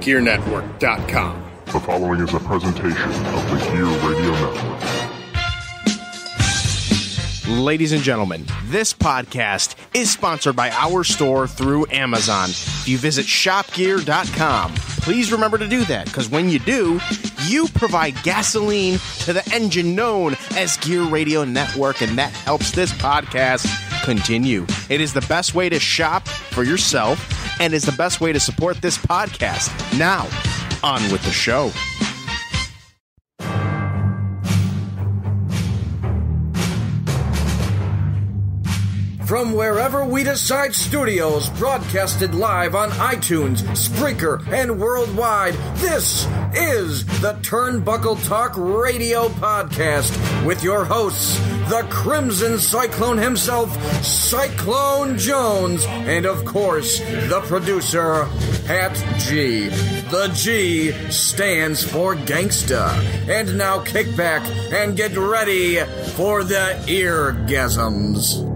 ShopGearNetwork.com. The following is a presentation of the Gear Radio Network. Ladies and gentlemen, this podcast is sponsored by our store through Amazon. If you visit ShopGear.com, please remember to do that, because when you do, you provide gasoline to the engine known as Gear Radio Network, and that helps this podcast continue. It is the best way to shop for yourself, and is the best way to support this podcast. Now, on with the show. From wherever we decide studios, broadcasted live on iTunes, Spreaker, and worldwide, this is the Turnbuckle Talk Radio Podcast with your hosts, the Crimson Cyclone himself, Cyclone Jones, and of course, the producer, Pat G. The G stands for gangsta. And now kick back and get ready for the eargasms.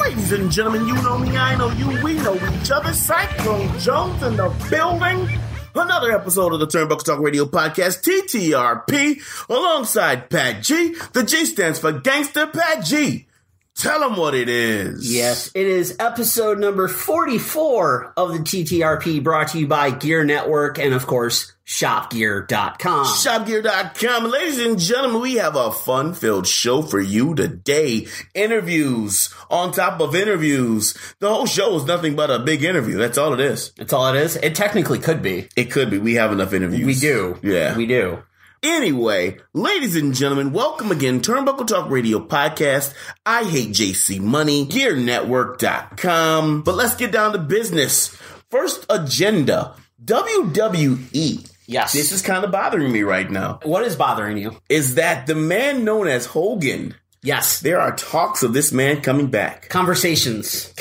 Ladies and gentlemen, you know me, I know you, we know each other. Cyclone Jones in the building. Another episode of the Turnbuckle Talk Radio Podcast, TTRP, alongside Pat G. The G stands for Gangster. Pat G, tell them what it is. Yes, it is episode number 44 of the TTRP, brought to you by Gear Network and, of course, ShopGear.com. ShopGear.com. Ladies and gentlemen, we have a fun-filled show for you today. Interviews on top of interviews. The whole show is nothing but a big interview. That's all it is. That's all it is? It technically could be. It could be. We have enough interviews. We do. Yeah. We do. Anyway, ladies and gentlemen, welcome again. Turnbuckle Talk Radio Podcast. I hate JC Money. GearNetwork.com. But let's get down to business. First agenda. WWE. Yes. This is kind of bothering me right now. What is bothering you? Is that the man known as Hogan. Yes. There are talks of this man coming back. Conversations.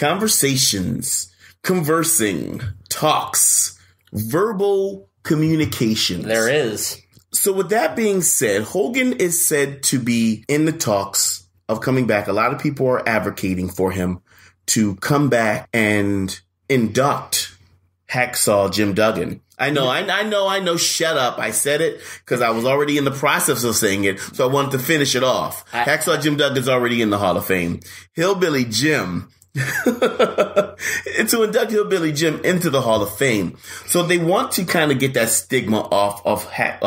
Conversing. Talks. Verbal communications. There is. So with that being said, Hogan is said to be in the talks of coming back. A lot of people are advocating for him to come back and induct Hacksaw Jim Duggan. I know. Shut up. I said it because I was already in the process of saying it, so I wanted to finish it off. Hacksaw Jim Duggan's already in the Hall of Fame. Hillbilly Jim. To induct Hillbilly Jim into the Hall of Fame. So they want to kind of get that stigma off of I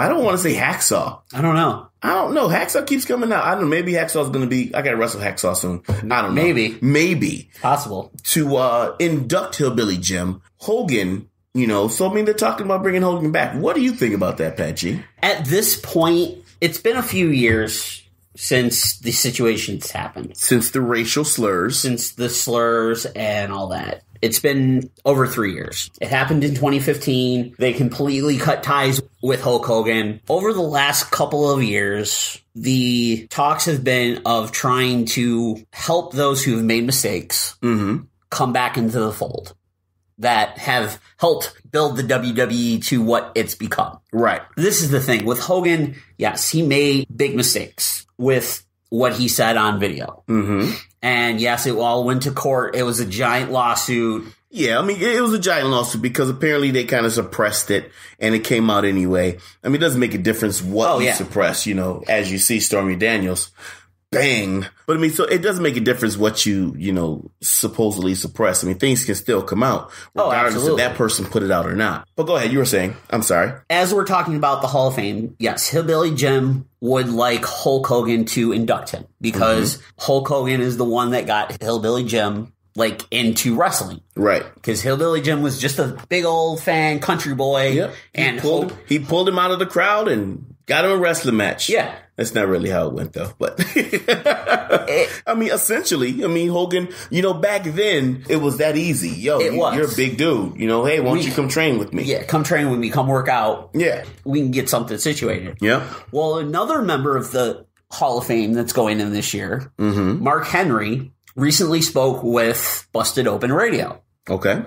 don't want to say Hacksaw. I don't know. Hacksaw keeps coming out. I don't know. Maybe Hacksaw's going to be, I got to wrestle Hacksaw soon. I don't know. Maybe. Possible. To induct Hillbilly Jim. Hogan, so I mean, they're talking about bringing Hogan back. What do you think about that, Pat G? At this point, it's been a few years since the situation's happened. Since the racial slurs. Since the slurs and all that. It's been over 3 years. It happened in 2015. They completely cut ties with Hulk Hogan. Over the last couple of years, the talks have been of trying to help those who have made mistakes come back into the fold that have helped build the WWE to what it's become. Right. This is the thing. With Hogan, yes, he made big mistakes with what he said on video. Mm-hmm. And yes, it all went to court. It was a giant lawsuit. Yeah, I mean, it was a giant lawsuit because apparently they kind of suppressed it and it came out anyway. I mean, it doesn't make a difference what you suppress, as you see Stormy Daniels. Bang. But I mean, so it doesn't make a difference what you supposedly suppress. I mean, things can still come out regardless if that person put it out or not. But go ahead. You were saying. I'm sorry. As we're talking about the Hall of Fame, yes, Hillbilly Jim would like Hulk Hogan to induct him because Hulk Hogan is the one that got Hillbilly Jim into wrestling. Right. Because Hillbilly Jim was just a big old fan country boy. Yep. And he pulled him out of the crowd and got him a wrestling match. Yeah. That's not really how it went, though. But I mean, essentially, Hogan, back then it was that easy. Yo, you're a big dude. Hey, why don't you come train with me? Yeah, come train with me. Come work out. Yeah. We can get something situated. Yeah. Well, another member of the Hall of Fame that's going in this year, Mark Henry, recently spoke with Busted Open Radio. Okay.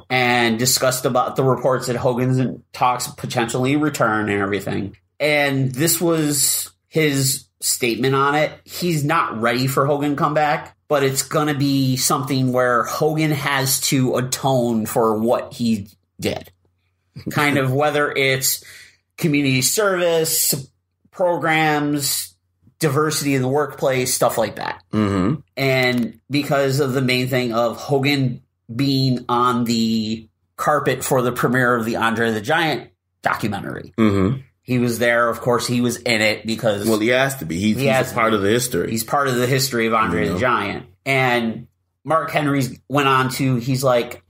And discussed about the reports that Hogan's in talks potentially return and everything. And this was his statement on it. He's not ready for Hogan to come back, but it's going to be something where Hogan has to atone for what he did. Kind of whether it's community service, programs, diversity in the workplace, stuff like that. Mm-hmm. And because of the main thing of Hogan being on the carpet for the premiere of the Andre the Giant documentary. Mm-hmm. He was there. Of course, he was in it because... Well, he has to be. He's a part of the history. He's part of the history of Andre the Giant. And Mark Henry went on to... He's like,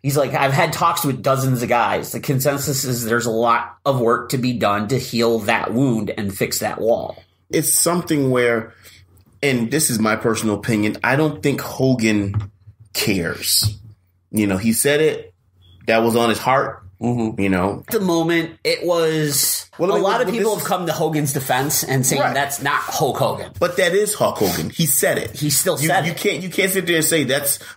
I've had talks with dozens of guys. The consensus is there's a lot of work to be done to heal that wound and fix that wall. It's something where, and this is my personal opinion, I don't think Hogan cares. He said it. That was on his heart. Mm-hmm. At the moment, it was... a lot of people have come to Hogan's defense and saying that's not Hulk Hogan. But that is Hulk Hogan. He said it. He still said it. You can't sit there and say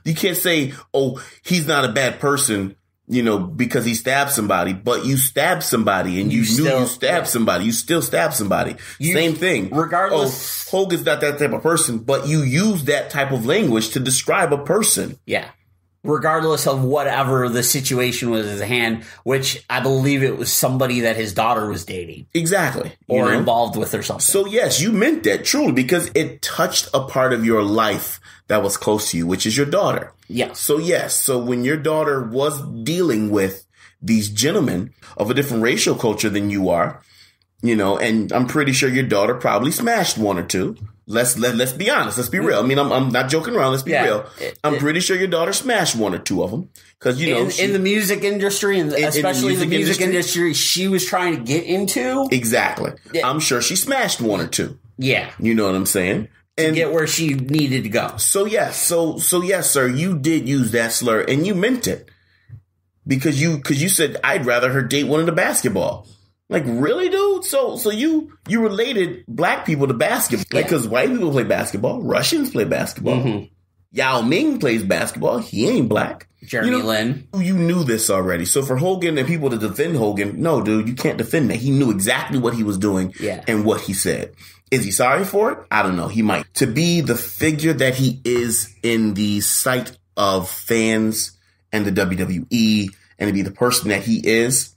you can't say, oh, he's not a bad person, because he stabbed somebody. But you stabbed somebody and you knew you stabbed somebody. You still stabbed somebody. Same thing. Regardless. Oh, Hogan's not that type of person, but you use that type of language to describe a person. Yeah. Regardless of whatever the situation was at hand, which I believe it was somebody that his daughter was dating. Exactly. Or involved with or something. So, yes, you meant that truly because it touched a part of your life that was close to you, which is your daughter. Yeah. So, yes. So when your daughter was dealing with these gentlemen of a different racial culture than you are, and I'm pretty sure your daughter probably smashed one or two. Let's be honest. Let's be real. I mean, I'm not joking around. Let's be real. I'm pretty sure your daughter smashed one or two of them because in the music industry and especially in the music industry she was trying to get into. Exactly. I'm sure she smashed one or two. Yeah. You know what I'm saying? And to get where she needed to go. So yes, so yes, sir. You did use that slur and you meant it because you said I'd rather her date one in the basketball. Like, really, dude? So you related black people to basketball. Because white people play basketball. Russians play basketball. Mm-hmm. Yao Ming plays basketball. He ain't black. Jeremy Lin. You knew this already. So for Hogan and people to defend Hogan, no, dude, you can't defend that. He knew exactly what he was doing and what he said. Is he sorry for it? I don't know. He might. To be the figure that he is in the sight of fans and the WWE and to be the person that he is,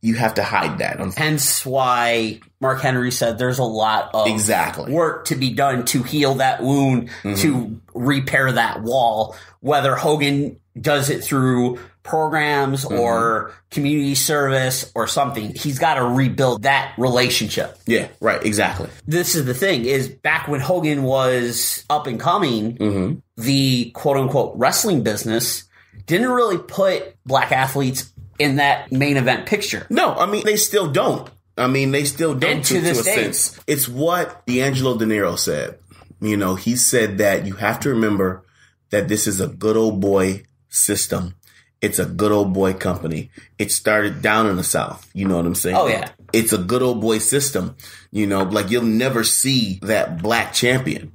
you have to hide that. Hence why Mark Henry said there's a lot of work to be done to heal that wound, to repair that wall, whether Hogan does it through programs or community service or something. He's got to rebuild that relationship. Yeah, right, exactly. This is the thing, is back when Hogan was up and coming, the quote-unquote wrestling business didn't really put black athletes in that main event picture. No, I mean, they still don't. And to this day. Sense. It's what D'Angelo De Niro said. He said that you have to remember that this is a good old boy system. It's a good old boy company. It started down in the South. You know what I'm saying? Oh, yeah. It's a good old boy system. Like you'll never see that black champion.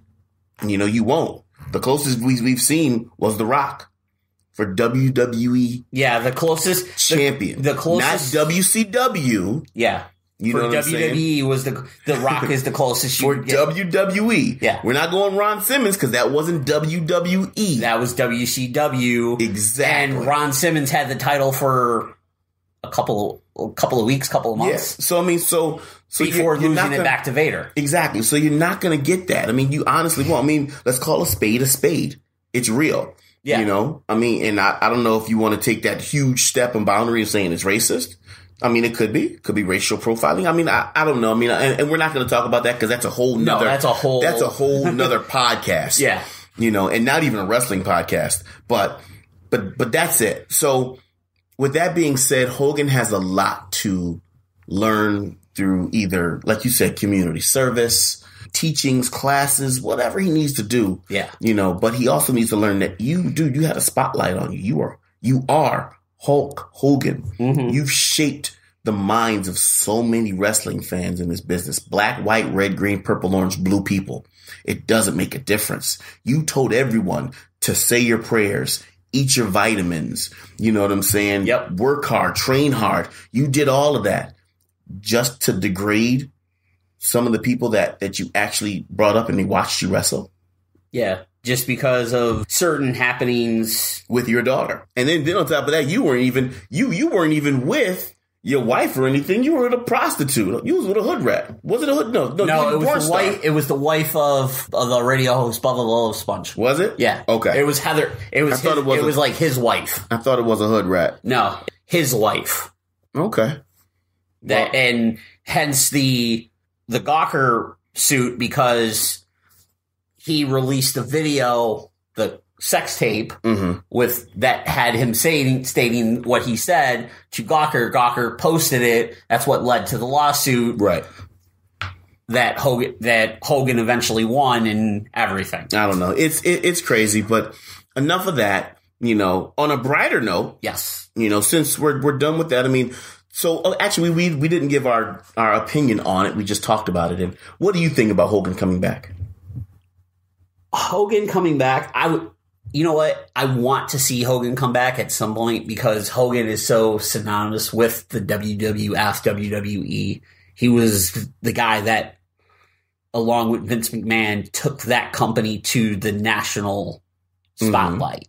You won't. The closest we've seen was The Rock. For WWE, the closest champion, the closest, not WCW. Yeah, you know for what WWE was the Rock is the closest for WWE. Yeah, we're not going Ron Simmons because that wasn't WWE. That was WCW. Exactly. And Ron Simmons had the title for a couple of weeks, couple of months. Yeah. So I mean, so before losing it back to Vader. Exactly. So you're not going to get that. I mean, you honestly won't. I mean, let's call a spade a spade. It's real. Yeah. I mean, and I don't know if you want to take that huge step and boundary of saying it's racist. I mean, it could be racial profiling. I mean, I don't know. I mean, and we're not going to talk about that because that's a whole nother, that's a whole nother podcast. Yeah. And not even a wrestling podcast, but that's it. So with that being said, Hogan has a lot to learn through either, like you said, community service, teachings, classes, whatever he needs to do. Yeah. But he also needs to learn that you had a spotlight on you. You are Hulk Hogan. Mm-hmm. You've shaped the minds of so many wrestling fans in this business. Black, white, red, green, purple, orange, blue people. It doesn't make a difference. You told everyone to say your prayers, eat your vitamins. You know what I'm saying? Yep. Work hard, train hard. You did all of that. just to degrade some of the people that you actually brought up and they watched you wrestle? Yeah, just because of certain happenings with your daughter. And then on top of that, you weren't even with your wife or anything. You were with a prostitute. You was with a hood rat. Was it a hood? No, it was the wife. It was the wife of the radio host Bubba Love Sponge. Was it? Yeah. Okay. It was Heather. It was like his wife. I thought it was a hood rat. No, his wife. Okay. And hence the Gawker suit, because he released a video, the sex tape, with that had him stating what he said to Gawker. Gawker posted it. That's what led to the lawsuit. Right. That Hogan eventually won and everything. I don't know. It's crazy, but enough of that. On a brighter note, yes. Since we're done with that, I mean, so actually we didn't give our opinion on it. We just talked about it. And what do you think about Hogan coming back? Hogan coming back, you know what? I want to see Hogan come back at some point because Hogan is so synonymous with the WWF, WWE. He was the guy that, along with Vince McMahon, took that company to the national spotlight.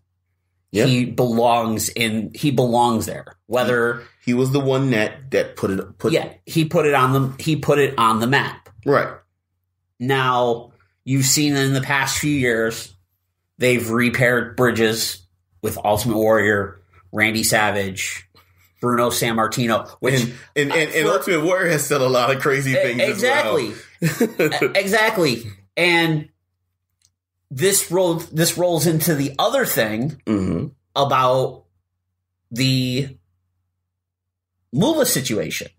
Yep. He belongs there. Whether he was the one that put it. He put it on the map. Right. Now, you've seen in the past few years, they've repaired bridges with Ultimate Warrior, Randy Savage, Bruno Sammartino, which and Ultimate Warrior has said a lot of crazy things. Exactly, as well. Exactly. And this rolls into the other thing about the Moolah situation.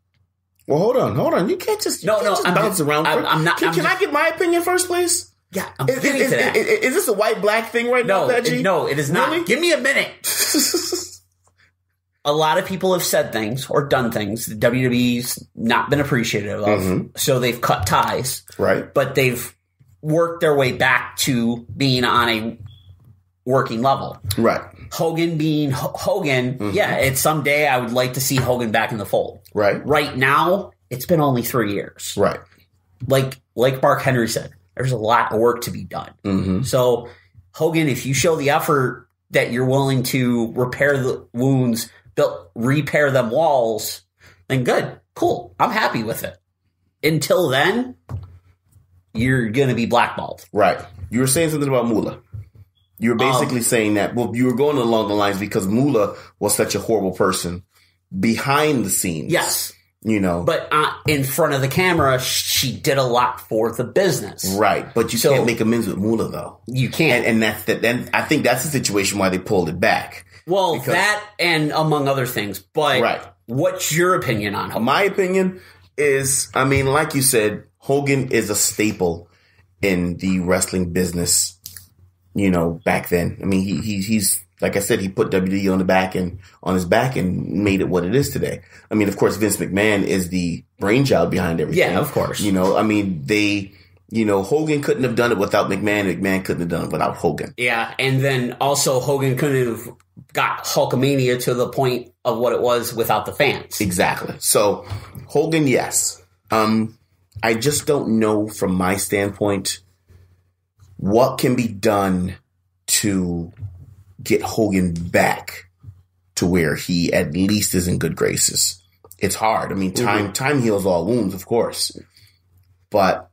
Well, hold on. You can't just bounce around. I'm not. Can I get my opinion first, please? Yeah, I'm getting to that. Is this a white black thing right now, Pat G? No, it is not. Really? Give me a minute. A lot of people have said things or done things that WWE's not been appreciative of, so they've cut ties. Right. But they've worked their way back to being on a working level. Right. Hogan being Hogan, it's someday I would like to see Hogan back in the fold. Right. Right now, it's been only 3 years. Right. Like Mark Henry said, there's a lot of work to be done. So, Hogan, if you show the effort that you're willing to repair the wounds, repair them walls, then good. Cool. I'm happy with it. Until then, you're going to be blackballed. Right. You were saying something about Moolah. You were basically saying that, well, you were going along the lines because Moolah was such a horrible person behind the scenes. Yes. But in front of the camera, she did a lot for the business. Right. But you can't make amends with Moolah, though. You can't. And that's that. Then I think that's the situation why they pulled it back. Well, that and among other things. But what's your opinion on Hogan? My opinion is, I mean, like you said, Hogan is a staple in the wrestling business, back then. I mean, he's like I said, he put WWE on his back and made it what it is today. I mean, of course, Vince McMahon is the brainchild behind everything. Yeah, of course. I mean, Hogan couldn't have done it without McMahon. McMahon couldn't have done it without Hogan. Yeah, and then also Hogan couldn't have got Hulkamania to the point of what it was without the fans. Exactly. So, Hogan, yes. I just don't know from my standpoint what can be done to get Hogan back to where he at least is in good graces. It's hard. I mean, time heals all wounds, of course. But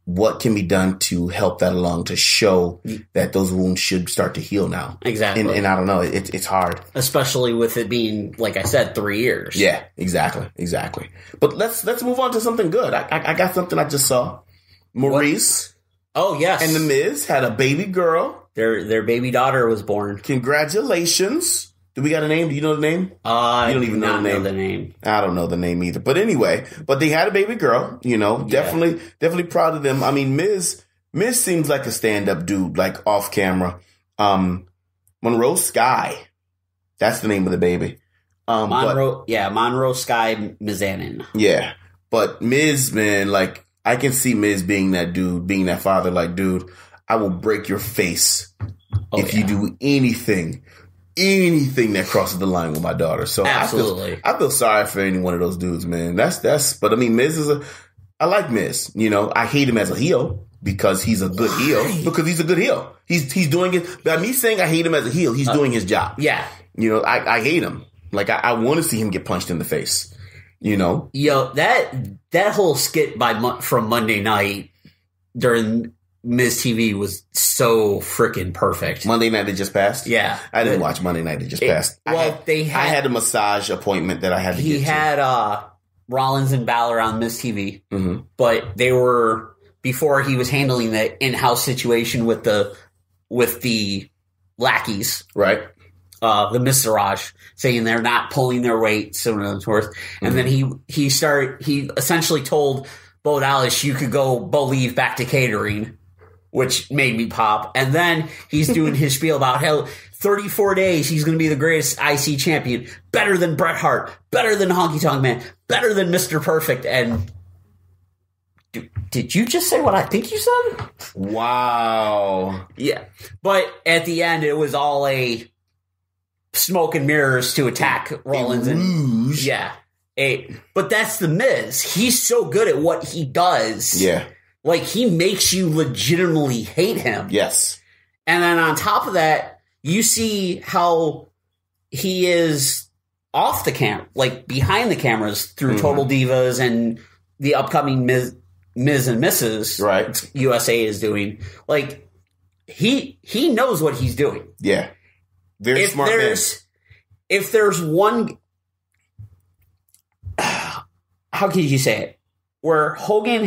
what can be done to help that along to show that those wounds should start to heal now? Exactly. And I don't know. It's hard. Especially with it being, like I said, 3 years. Yeah, exactly. But let's move on to something good. I got something I just saw. Maurice. What? Oh, yes. And The Miz had a baby girl. Their baby daughter was born. Congratulations. Do we got a name? Do you know the name? You don't even know the name. I don't know the name either. But anyway, they had a baby girl, definitely proud of them. I mean, Miz seems like a stand-up dude, like off camera. Monroe Sky. That's the name of the baby. Monroe Sky Mizanin. Yeah. But Miz, man, like, I can see Miz being that dude, being that father, like, dude, I will break your face if you do anything anything that crosses the line with my daughter. So absolutely, I feel sorry for any one of those dudes, man. But I mean, I like Miz. You know, I hate him as a heel because he's a good heel. Because he's a good heel. He's doing it. By me saying I hate him as a heel, he's doing his job. Yeah. You know, I hate him. Like I want to see him get punched in the face. You know, that whole skit from Monday night during Miz TV was so freaking perfect. Monday night that just passed? Yeah. I didn't watch Monday night that just passed. Well, I had a massage appointment that I had to get to. He had Rollins and Balor on Miz TV, but they were, before he was handling the in-house situation with the lackeys. Right. The Miztourage, saying they're not pulling their weight, so on and so forth. And then he essentially told Bo Dallas, you could go leave back to catering, which made me pop. And then he's doing his spiel about how 34 days he's going to be the greatest IC champion, better than Bret Hart, better than Honky Tonk Man, better than Mr. Perfect. And did you just say what I think you said? Wow. Yeah. But at the end, it was all a smoke and mirrors to attack Rollins. But that's the Miz. He's so good at what he does. Yeah. Like, he makes you legitimately hate him. Yes. And then on top of that, you see how he is off the camera, like behind the cameras through Total Divas and the upcoming Miz and Mrs. Right. USA is doing. Like, he knows what he's doing. Yeah. Very smart man. If there's one, how could you say it? Where Hogan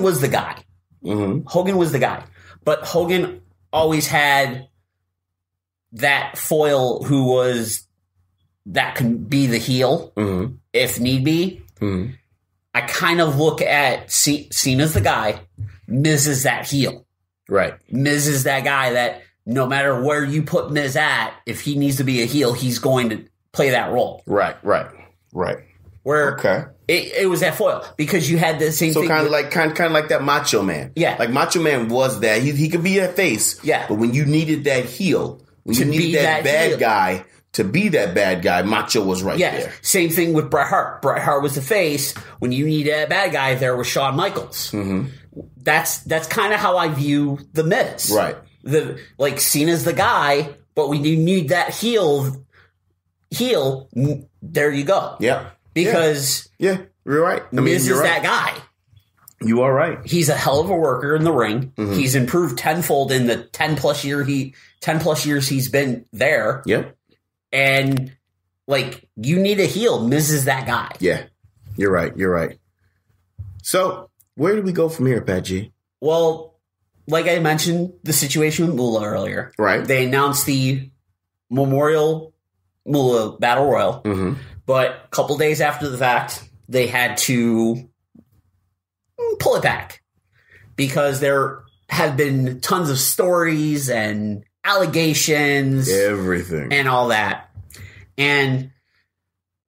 was the guy. Hogan was the guy. But Hogan always had that foil that can be the heel if need be. I kind of look at Cena's the guy. Miz is that heel. Right. Miz is that guy that no matter where you put Miz at, if he needs to be a heel, he's going to play that role. Right. Where it was that foil because you had the same thing. So kind of like that Macho Man. Yeah. Like Macho Man was that. He could be a face. Yeah. But when you needed that heel, when you needed that bad guy to be that bad guy, Macho was right there. Same thing with Bret Hart. Bret Hart was the face. When you needed that bad guy, there was Shawn Michaels. That's kind of how I view the Miz. Right. Like Cena's the guy, but when you need that heel, there you go. Yeah. Because you're right. Miz is that guy. You are right. He's a hell of a worker in the ring. He's improved tenfold in the 10 plus years he's been there. Yep. And like, you need a heel. Miz is that guy. Yeah. You're right. So where do we go from here, Pat G? Well, like I mentioned, the situation with Moolah earlier. Right. They announced the Memorial Moolah Battle Royal. But a couple days after the fact, they had to pull it back because there have been tons of stories and allegations. Everything. And all that. And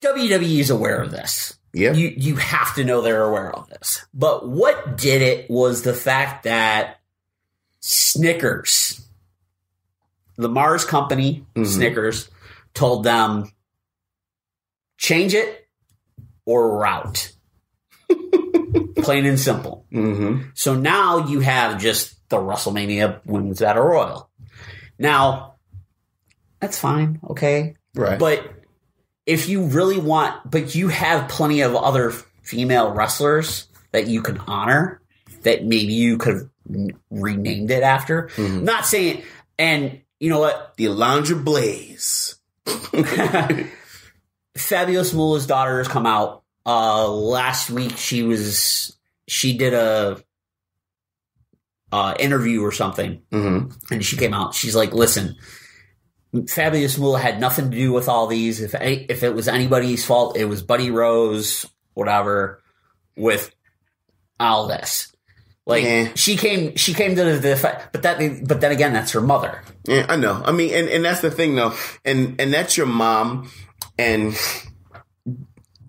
WWE is aware of this. Yeah. You have to know they're aware of this. But what did it was the fact that Snickers, the Mars company, Snickers, told them, change it or we're out. Plain and simple. So now you have just the WrestleMania Women's Battle Royal. Now, that's fine, okay? Right. But if you really but you have plenty of other female wrestlers that you can honor, that maybe you could have renamed it after. Not saying, and you know what? The Alundra Blaze. Fabulous Moolah's daughter has come out. Last week she did a interview or something, and she came out. She's like, "Listen, Fabulous Moolah had nothing to do with all these. If it was anybody's fault, it was Buddy Rose, whatever, with all this." Like she came to the fact, but then again, that's her mother. Yeah, I know. I mean, and that's the thing, though, and that's your mom. And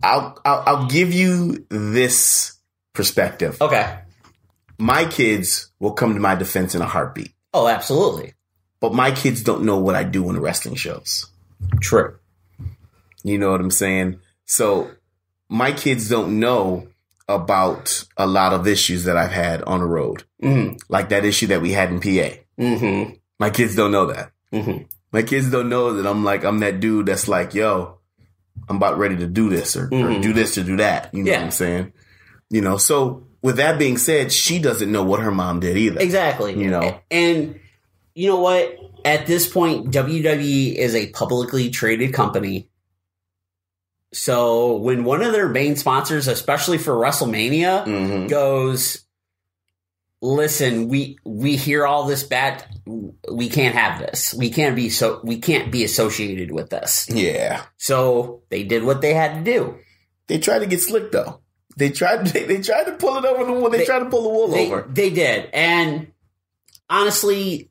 I'll give you this perspective. Okay. My kids will come to my defense in a heartbeat. Oh, absolutely. but my kids don't know what I do in the wrestling shows. True. You know what I'm saying? So my kids don't know about a lot of issues that I've had on the road. Mm-hmm. Like that issue that we had in PA. Mm-hmm. My kids don't know that. Mm-hmm. My kids don't know that I'm that dude that's like, yo, I'm about ready to do this or do this or do that. You know what I'm saying? You know, so with that being said, she doesn't know what her mom did either. Exactly. You know? And you know what? At this point, WWE is a publicly traded company. So when one of their main sponsors, especially for WrestleMania, goes, listen, we hear all this bad, we can't have this. We can't be associated with this. Yeah. So they did what they had to do. They tried to get slick though. They tried to pull it over the wool. They tried to pull the wool over. They did. And honestly,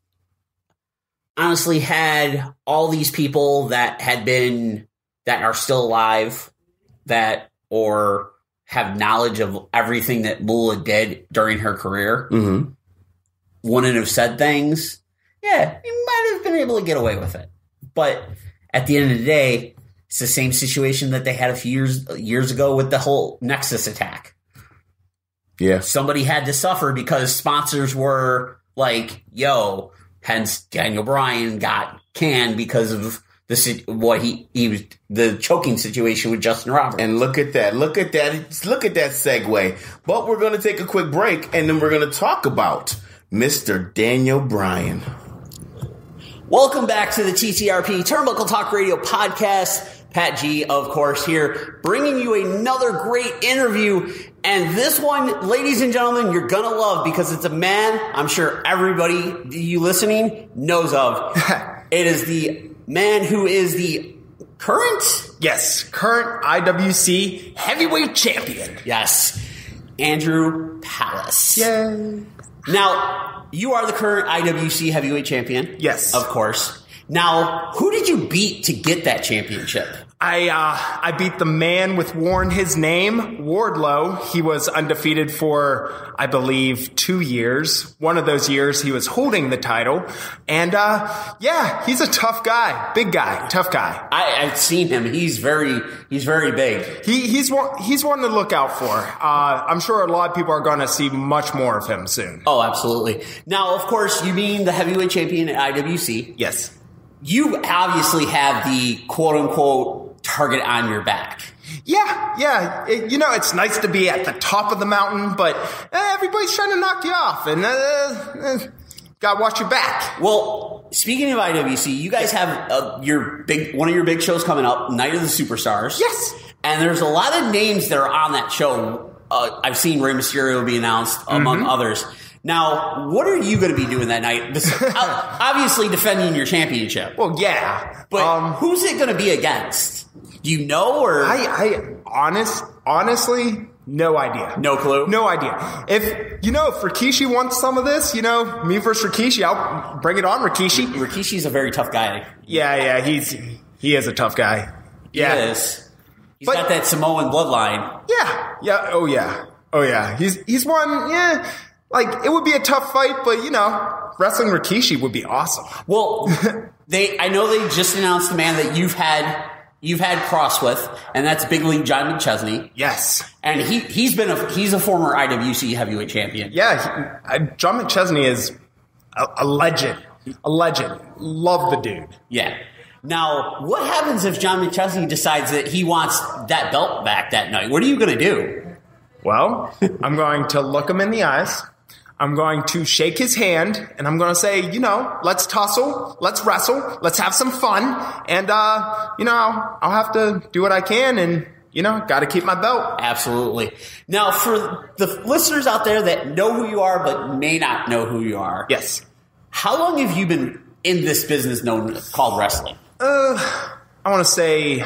had all these people that are still alive or have knowledge of everything that Moolah did during her career, wouldn't have said things, yeah, you might have been able to get away with it. But at the end of the day, it's the same situation that they had a few years ago with the whole Nexus attack. Yeah. Somebody had to suffer because sponsors were like, yo, hence Daniel Bryan got canned because of the choking situation with Justin Roberts. And look at that segue. But we're going to take a quick break, and then we're going to talk about Mr. Daniel Bryan. Welcome back to the TTRP Turnbuckle Talk Radio podcast. Pat G, of course, here, bringing you another great interview. And this one, ladies and gentlemen, you're going to love because it's a man I'm sure everybody you listening knows of. It is the man who is the current IWC heavyweight champion. Yes, Andrew Palace. Yay. Now, you are the current IWC heavyweight champion. Yes. Of course. Now, who did you beat to get that championship? I beat the man with worn his name, Wardlow. He was undefeated for, I believe, 2 years. One of those years he was holding the title. And, he's a tough guy. Big guy. Tough guy. I've seen him. He's very big. He's one to look out for. I'm sure a lot of people are going to see much more of him soon. Oh, absolutely. Now, of course, you being the heavyweight champion at IWC. Yes. You obviously have the quote-unquote target on your back. Yeah. It's nice to be at the top of the mountain, but everybody's trying to knock you off, and gotta watch your back. Well, speaking of IWC, you guys have one of your big shows coming up, Night of the Superstars. Yes. And there's a lot of names that are on that show. I've seen Rey Mysterio be announced, among others. Now, what are you going to be doing that night? Obviously defending your championship. Well, yeah. But who's it going to be against? Do you know, or? I honestly, no idea. No clue? No idea. If Rikishi wants some of this, me versus Rikishi, I'll bring it on, Rikishi. Rikishi's a very tough guy. Yeah, he is a tough guy. Yeah. He is. He's got that Samoan bloodline. Yeah. Oh, yeah. He's one, yeah. Like, it would be a tough fight, but, wrestling Rikishi would be awesome. Well, I know they just announced the man that you've had cross with, and that's Big League John McChesney. Yes. And he's a former IWC heavyweight champion. Yeah, John McChesney is a legend. A legend. Love the dude. Yeah. Now, what happens if John McChesney decides that he wants that belt back that night? What are you going to do? Well, I'm going to look him in the eyes. I'm going to shake his hand, and I'm going to say, let's tussle, let's wrestle, let's have some fun, and, I'll have to do what I can, and, got to keep my belt. Absolutely. Now, for the listeners out there that know who you are but may not know who you are. Yes. How long have you been in this business called wrestling? I want to say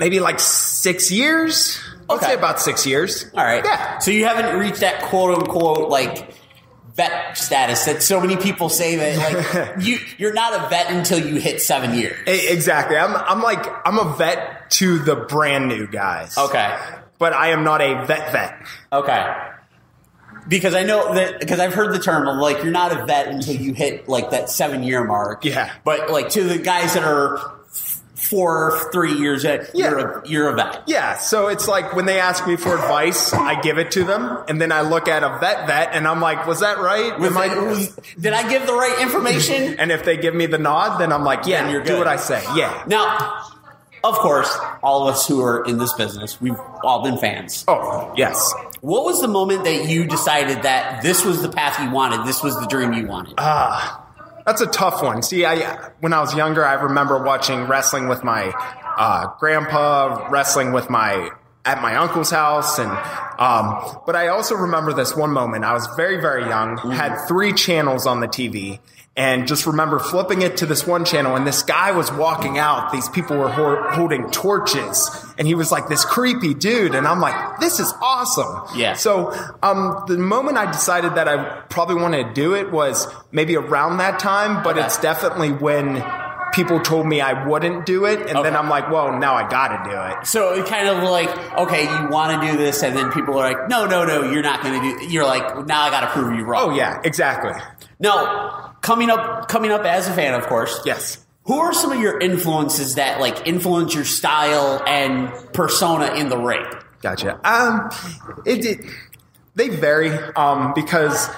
maybe like 6 years. I'd say about 6 years. All right. Yeah. So you haven't reached that quote-unquote, vet status that so many people say that, you're not a vet until you hit 7 years. Exactly. I'm a vet to the brand new guys. Okay. But I am not a vet. Okay. Because I know that, because I've heard the term of like, you're not a vet until you hit like that 7-year mark. Yeah. But like to the guys that are 3 years in, you're a vet. Yeah, so it's like when they ask me for advice, I give it to them, and then I look at a vet, and I'm like, was that right? Did I give the right information? And if they give me the nod, then I'm like, yeah, do what I say. Yeah. Now, of course, all of us who are in this business, we've all been fans. Oh, yes. What was the moment that you decided that this was the path you wanted, this was the dream you wanted? That's a tough one. See, when I was younger, I remember watching wrestling with my grandpa, wrestling with at my uncle's house, and but I also remember this one moment. I was very, very young, had 3 channels on the TV, and just remember flipping it to this one channel, and this guy was walking out. These people were holding torches, and he was like this creepy dude, and I'm like, this is awesome. Yeah. So the moment I decided that I probably wanted to do it was maybe around that time, but it's definitely when people told me I wouldn't do it, and then I'm like, well, now I gotta do it. So it kind of like, okay, you want to do this, and then people are like, no, you're not going to do. You're like, now I got to prove you wrong. Oh yeah, exactly. Now, coming up as a fan, of course. Yes. Who are some of your influences that like influence your style and persona in the ring? Gotcha. They vary because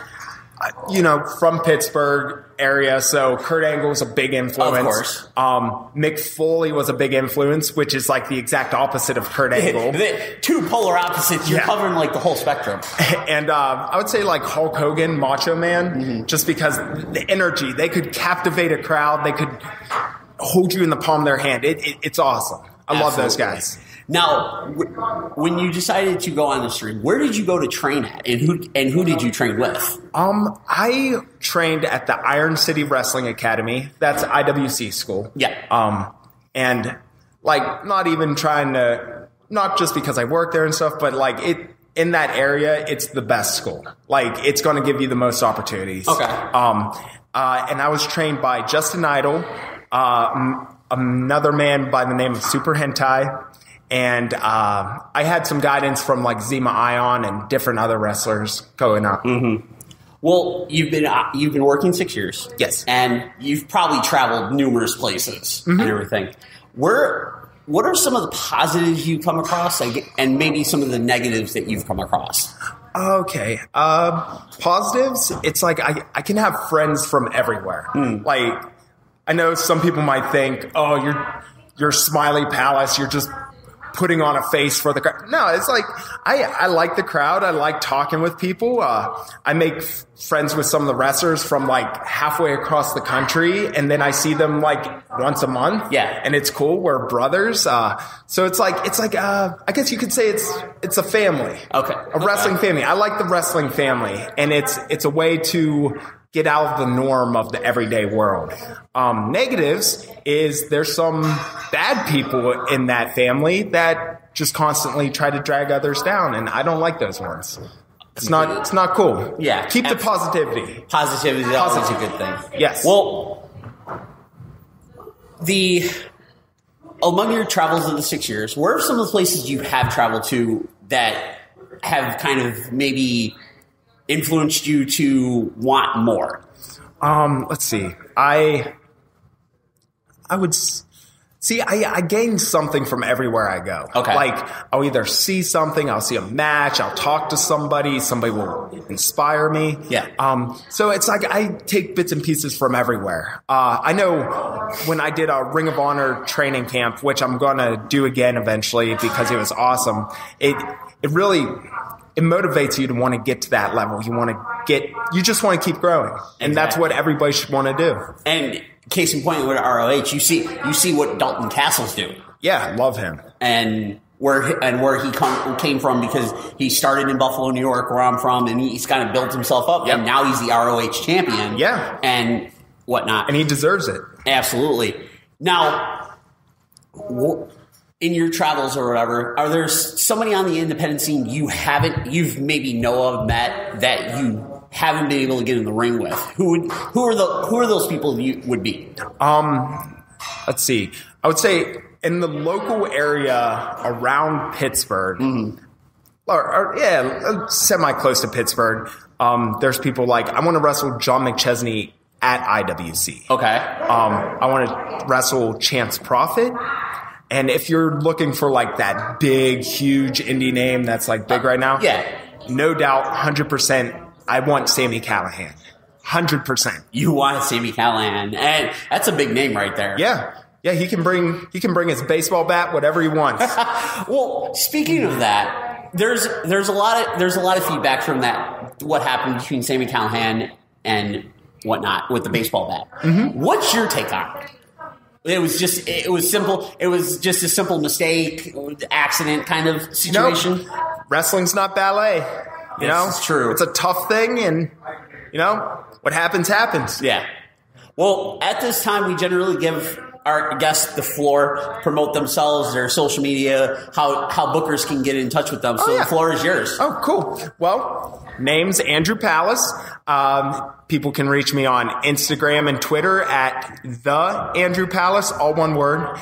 from Pittsburgh area, so Kurt Angle was a big influence. Of course. Mick Foley was a big influence, which is like the exact opposite of Kurt Angle. The 2 polar opposites. You're covering like the whole spectrum. And I would say like Hulk Hogan, Macho Man, just because the energy, they could captivate a crowd. They could hold you in the palm of their hand. It's awesome. I love those guys. Now, when you decided to go on the stream, where did you go to train at, and who did you train with? I trained at the Iron City Wrestling Academy. That's IWC school. Yeah. And like not even trying to, not just because I work there and stuff, but like in that area, it's the best school. Like it's going to give you the most opportunities. Okay. And I was trained by Justin Idol, another man by the name of Super Hentai. And I had some guidance from like Zima Ion and different other wrestlers going up. Mm-hmm. Well, you've been working 6 years. Yes. And you've probably traveled numerous places and everything. What are some of the positives you come across, and maybe some of the negatives that you've come across? Okay. Positives, it's like I can have friends from everywhere. Like, I know some people might think, oh, you're Smiley Palace, you're just putting on a face for the crowd. No, it's like I like the crowd. I like talking with people. I make friends with some of the wrestlers from like halfway across the country, and then I see them like once a month. Yeah, and it's cool. We're brothers. So it's like I guess you could say it's a family. Okay, a wrestling family. I like the wrestling family, and it's a way to get out of the norm of the everyday world. Negatives is there's some bad people in that family that just constantly try to drag others down, and I don't like those ones. It's not cool. Yeah. Keep the positivity. Positivity is always a good thing. Yes. Well, among your travels in the 6 years, where are some of the places you have traveled to that have kind of maybe influenced you to want more? Let's see. I would see. I gain something from everywhere I go. Okay. Like I'll either see something, I'll see a match, I'll talk to somebody will inspire me. Yeah. So it's like I take bits and pieces from everywhere. I know when I did a Ring of Honor training camp, which I'm gonna do again eventually because it was awesome. It really. It motivates you to want to get to that level. You just want to keep growing. And Exactly. That's what everybody should want to do. And case in point with ROH, you see what Dalton Castle's doing. Yeah, love him. And where he came from, because he started in Buffalo, New York, where I'm from, and he's kind of built himself up. Yep. And now he's the ROH champion. Yeah. And whatnot. And he deserves it. Absolutely. Now, in your travels or whatever, are there somebody on the independent scene you've maybe met that you haven't been able to get in the ring with? Who are those people you would be? Let's see. I would say in the local area around Pittsburgh, semi close to Pittsburgh. There's people like, I want to wrestle John McChesney at IWC. Okay. I want to wrestle Chance Prophet. And if you're looking for like that big, huge indie name that's like big right now, no doubt, 100%, I want Sami Callihan. 100%. You want Sami Callihan, and that's a big name right there. Yeah, he can bring his baseball bat, whatever he wants. Well, speaking of that, there's a lot of feedback from that. What happened between Sami Callihan and whatnot with the baseball bat? Mm-hmm. What's your take on it? It was just a simple mistake, accident kind of situation. Nope. Wrestling's not ballet. You know, it's true. It's a tough thing, and what happens happens. Yeah. Well, at this time, we generally give our guests the floor, promote themselves, their social media, how bookers can get in touch with them. So the floor is yours. Oh, cool. Well, name's Andrew Palace. People can reach me on Instagram and Twitter at the Andrew Palace, all one word.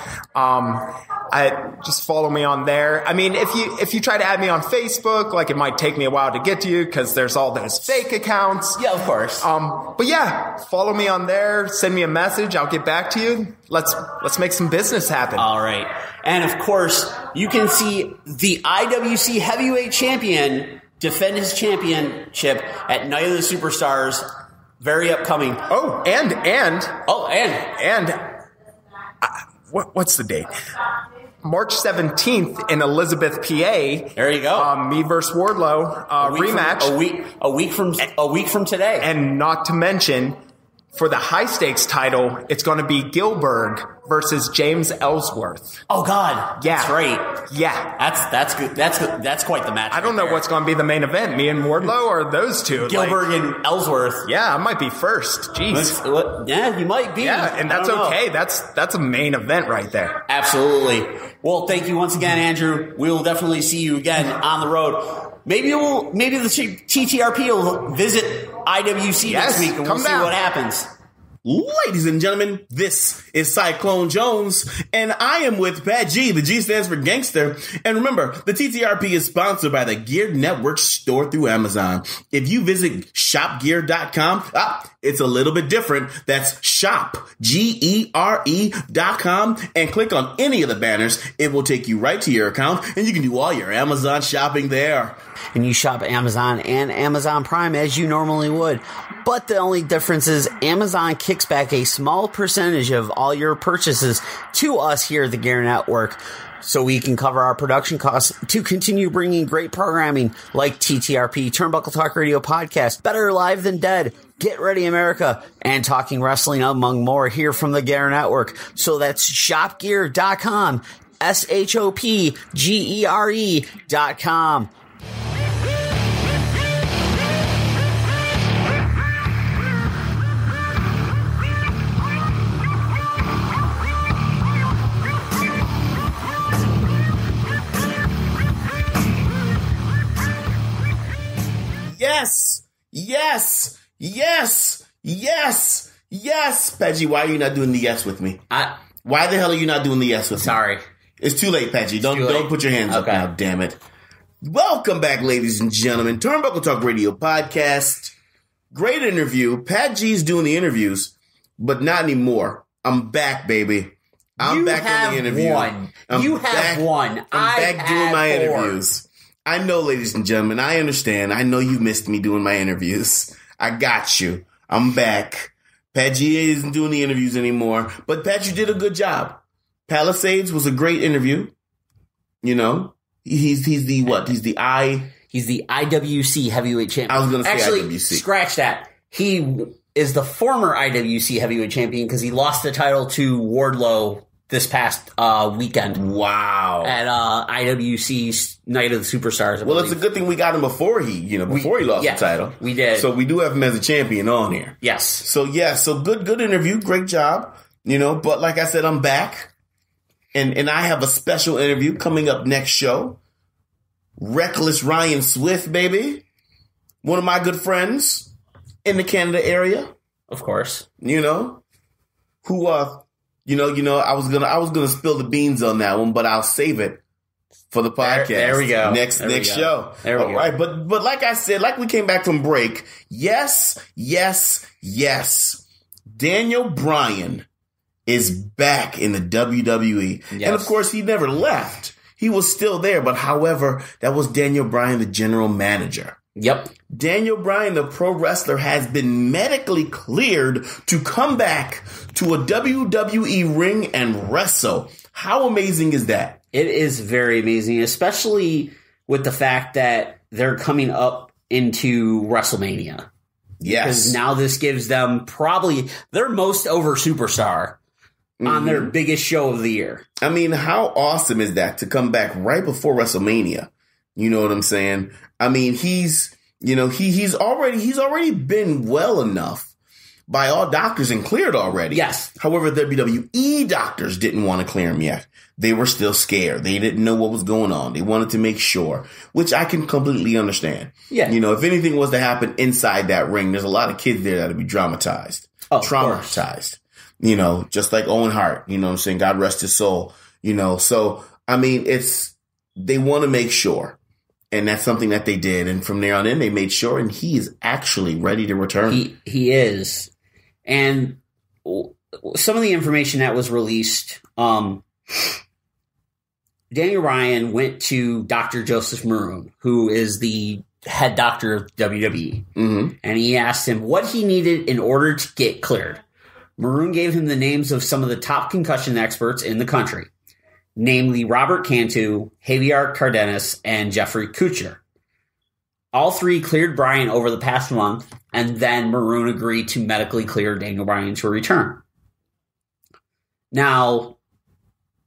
I just follow me on there. I mean, if you try to add me on Facebook, like, it might take me a while to get to you because there's all those fake accounts. Yeah, of course. But yeah, follow me on there. Send me a message. I'll get back to you. Let's make some business happen. All right. And of course, you can see the IWC Heavyweight Champion defend his championship at Night of the Superstars. Very upcoming. What's the date? March 17th in Elizabeth, PA. There you go. Me versus Wardlow rematch. A week from today. And not to mention, for the high stakes title, it's going to be Gilbert versus James Ellsworth. Oh God, yeah, that's right. Yeah, that's good. That's quite the match. I don't know what's going to be the main event. Me and Wardlow or those two? Gilbert and Ellsworth. Yeah, I might be first. Jeez. Yeah, you might be. Yeah, and that's okay. That's a main event right there. Absolutely. Well, thank you once again, Andrew. We will definitely see you again on the road. Maybe the TTRP will visit IWC next week, and we'll see what happens. Ladies and gentlemen, this is Cyclone Jones, and I am with Pat G. The G stands for gangster. And remember, the TTRP is sponsored by the Gear Network store through Amazon. If you visit shopgear.com, it's a little bit different. That's shop, GERE.com, and click on any of the banners. It will take you right to your account, and you can do all your Amazon shopping there. And you shop Amazon and Amazon Prime as you normally would. But the only difference is Amazon kicks back a small percentage of all your purchases to us here at the Gear Network, so we can cover our production costs to continue bringing great programming like TTRP, Turnbuckle Talk Radio Podcast, Better Live Than Dead, Get Ready America, and Talking Wrestling, among more, here from the Gear Network. So that's shopgear.com, SHOPGERE.com. Yes. Paggy, why are you not doing the yes with me? Why the hell are you not doing the yes with me? Sorry. It's too late, Paggy. Don't put your hands up now, damn it. Welcome back, ladies and gentlemen. Turnbuckle Talk Radio Podcast. Great interview. Pat G's doing the interviews, but not anymore. I'm back, baby. I'm back on the interview. You have won. I'm back doing my interviews. I know, ladies and gentlemen, I understand. I know you missed me doing my interviews. I got you. I'm back. Pat G isn't doing the interviews anymore, but Pat, you did a good job. Palisades was a great interview. You know, he's the what? He's the IWC Heavyweight Champion. I was going to say Actually, IWC. Scratch that. He is the former IWC Heavyweight Champion because he lost the title to Wardlow this past weekend. Wow. At IWC's Night of the Superstars. Well, it's a good thing we got him before he lost the title. We did. So we do have him as a champion on here. Yes. So good interview. Great job. But like I said, I'm back. And I have a special interview coming up next show. Reckless Ryan Swift, baby. One of my good friends in the Canada area. Of course. Who I was gonna spill the beans on that one, but I'll save it for the podcast. There we go. Next show. There we go. All right, but like I said, like we came back from break, yes. Daniel Bryan is back in the WWE. Yes. And of course, he never left. He was still there, but however, that was Daniel Bryan, the general manager. Yep. Daniel Bryan, the pro wrestler, has been medically cleared to come back to a WWE ring and wrestle. How amazing is that? It is very amazing, especially with the fact that they're coming up into WrestleMania. Yes. Because now this gives them probably their most over superstar on their biggest show of the year. I mean, how awesome is that to come back right before WrestleMania? You know what I'm saying? I mean, he's already been well enough by all doctors and cleared already. Yes. However, WWE doctors didn't want to clear him yet. They were still scared. They didn't know what was going on. They wanted to make sure, which I can completely understand. Yeah. You know, if anything was to happen inside that ring, there's a lot of kids there that would be traumatized. Traumatized. You know, just like Owen Hart, you know what I'm saying? God rest his soul, you know. So, I mean, they want to make sure. And that's something that they did. And from there on in, they made sure. And he is actually ready to return. He is. And some of the information that was released, Daniel Bryan went to Dr. Joseph Maroon, who is the head doctor of WWE. Mm-hmm. And he asked him what he needed in order to get cleared. Maroon gave him the names of some of the top concussion experts in the country, namely Robert Cantu, Javier Cardenas, and Jeffrey Kuchner. All three cleared Bryan over the past month, and then Maroon agreed to medically clear Daniel Bryan to return. Now,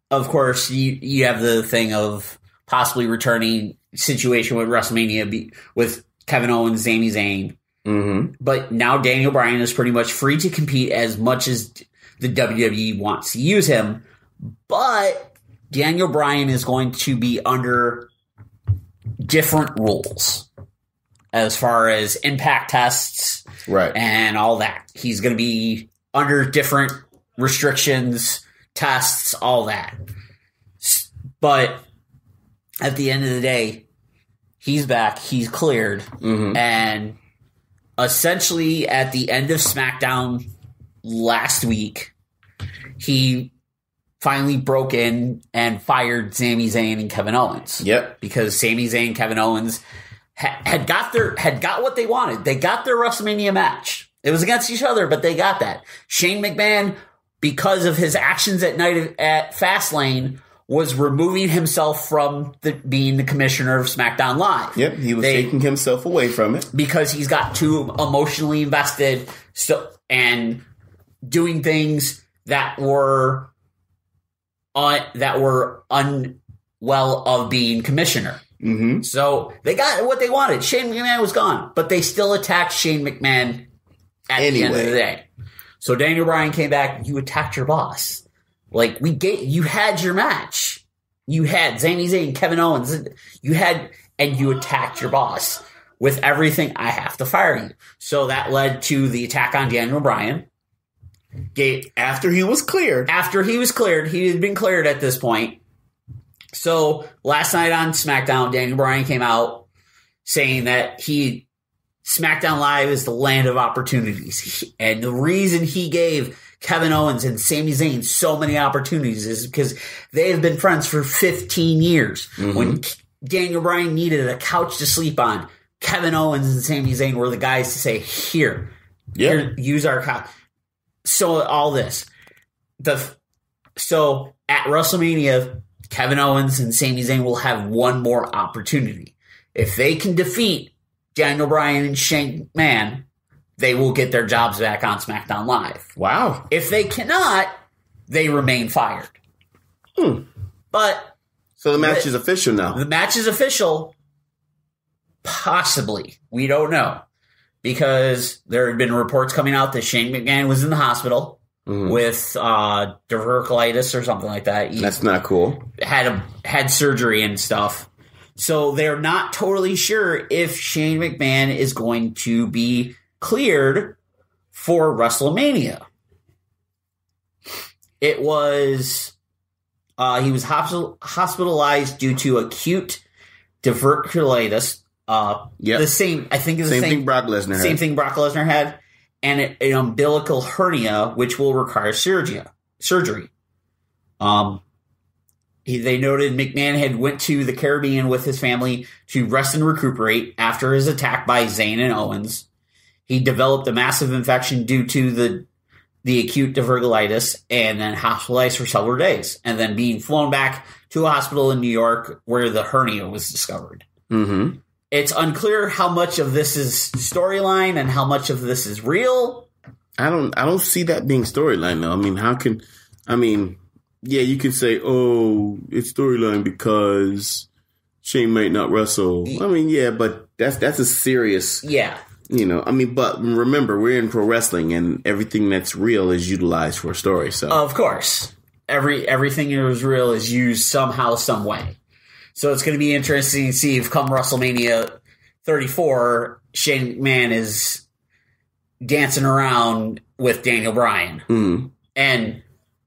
of course, you have the thing of possibly returning situation with WrestleMania with Kevin Owens, Sami Zayn. Mm-hmm. But now Daniel Bryan is pretty much free to compete as much as the WWE wants to use him. But Daniel Bryan is going to be under different rules as far as impact tests, right, and all that. He's going to be under different restrictions, tests, all that. But at the end of the day, he's back, he's cleared, and essentially at the end of SmackDown last week, he finally broke in and fired Sami Zayn and Kevin Owens. Yep. Because Sami Zayn and Kevin Owens had got what they wanted. They got their WrestleMania match. It was against each other, but they got that. Shane McMahon, because of his actions at night at Fastlane, was removing himself from being the commissioner of SmackDown Live. Yep, he was taking himself away from it. Because he's got too emotionally invested and doing things that were unwell of being commissioner. Mm-hmm. So they got what they wanted. Shane McMahon was gone, but they still attacked Shane McMahon at the end of the day. So Daniel Bryan came back. You attacked your boss. Like, you had your match. You had Sami Zayn, Kevin Owens. And you attacked your boss. With everything, I have to fire you. So that led to the attack on Daniel Bryan. After he was cleared. He had been cleared at this point. So last night on SmackDown, Daniel Bryan came out saying that SmackDown Live is the land of opportunities. And the reason he gave Kevin Owens and Sami Zayn so many opportunities is because they have been friends for 15 years. Mm-hmm. When Daniel Bryan needed a couch to sleep on, Kevin Owens and Sami Zayn were the guys to say, here, use our couch. So all this. So at WrestleMania, Kevin Owens and Sami Zayn will have one more opportunity. If they can defeat Daniel Bryan and Shane McMahon, they will get their jobs back on SmackDown Live. Wow. If they cannot, they remain fired. But so the match is official now. The match is official. Possibly. We don't know. Because there have been reports coming out that Shane McMahon was in the hospital with diverticulitis or something like that. That's not cool. Had surgery and stuff. So they're not totally sure if Shane McMahon is going to be cleared for WrestleMania. It was He was hospitalized due to acute diverticulitis. The same, I think, is the same thing Brock Lesnar had. Same thing Brock Lesnar had, and an umbilical hernia, which will require surgery. They noted McMahon had went to the Caribbean with his family to rest and recuperate after his attack by Zayn and Owens. He developed a massive infection due to the acute diverticulitis and then hospitalized for several days, and then being flown back to a hospital in New York where the hernia was discovered. Mm-hmm. It's unclear how much of this is storyline and how much of this is real. I don't see that being storyline though. Yeah, you can say, oh, it's storyline because Shane might not wrestle. Yeah, but that's a serious. Yeah. But remember, we're in pro wrestling, and everything that's real is utilized for a story. So of course, everything that is real is used somehow, some way. So it's going to be interesting to see if come WrestleMania 34, Shane McMahon is dancing around with Daniel Bryan. Mm-hmm. And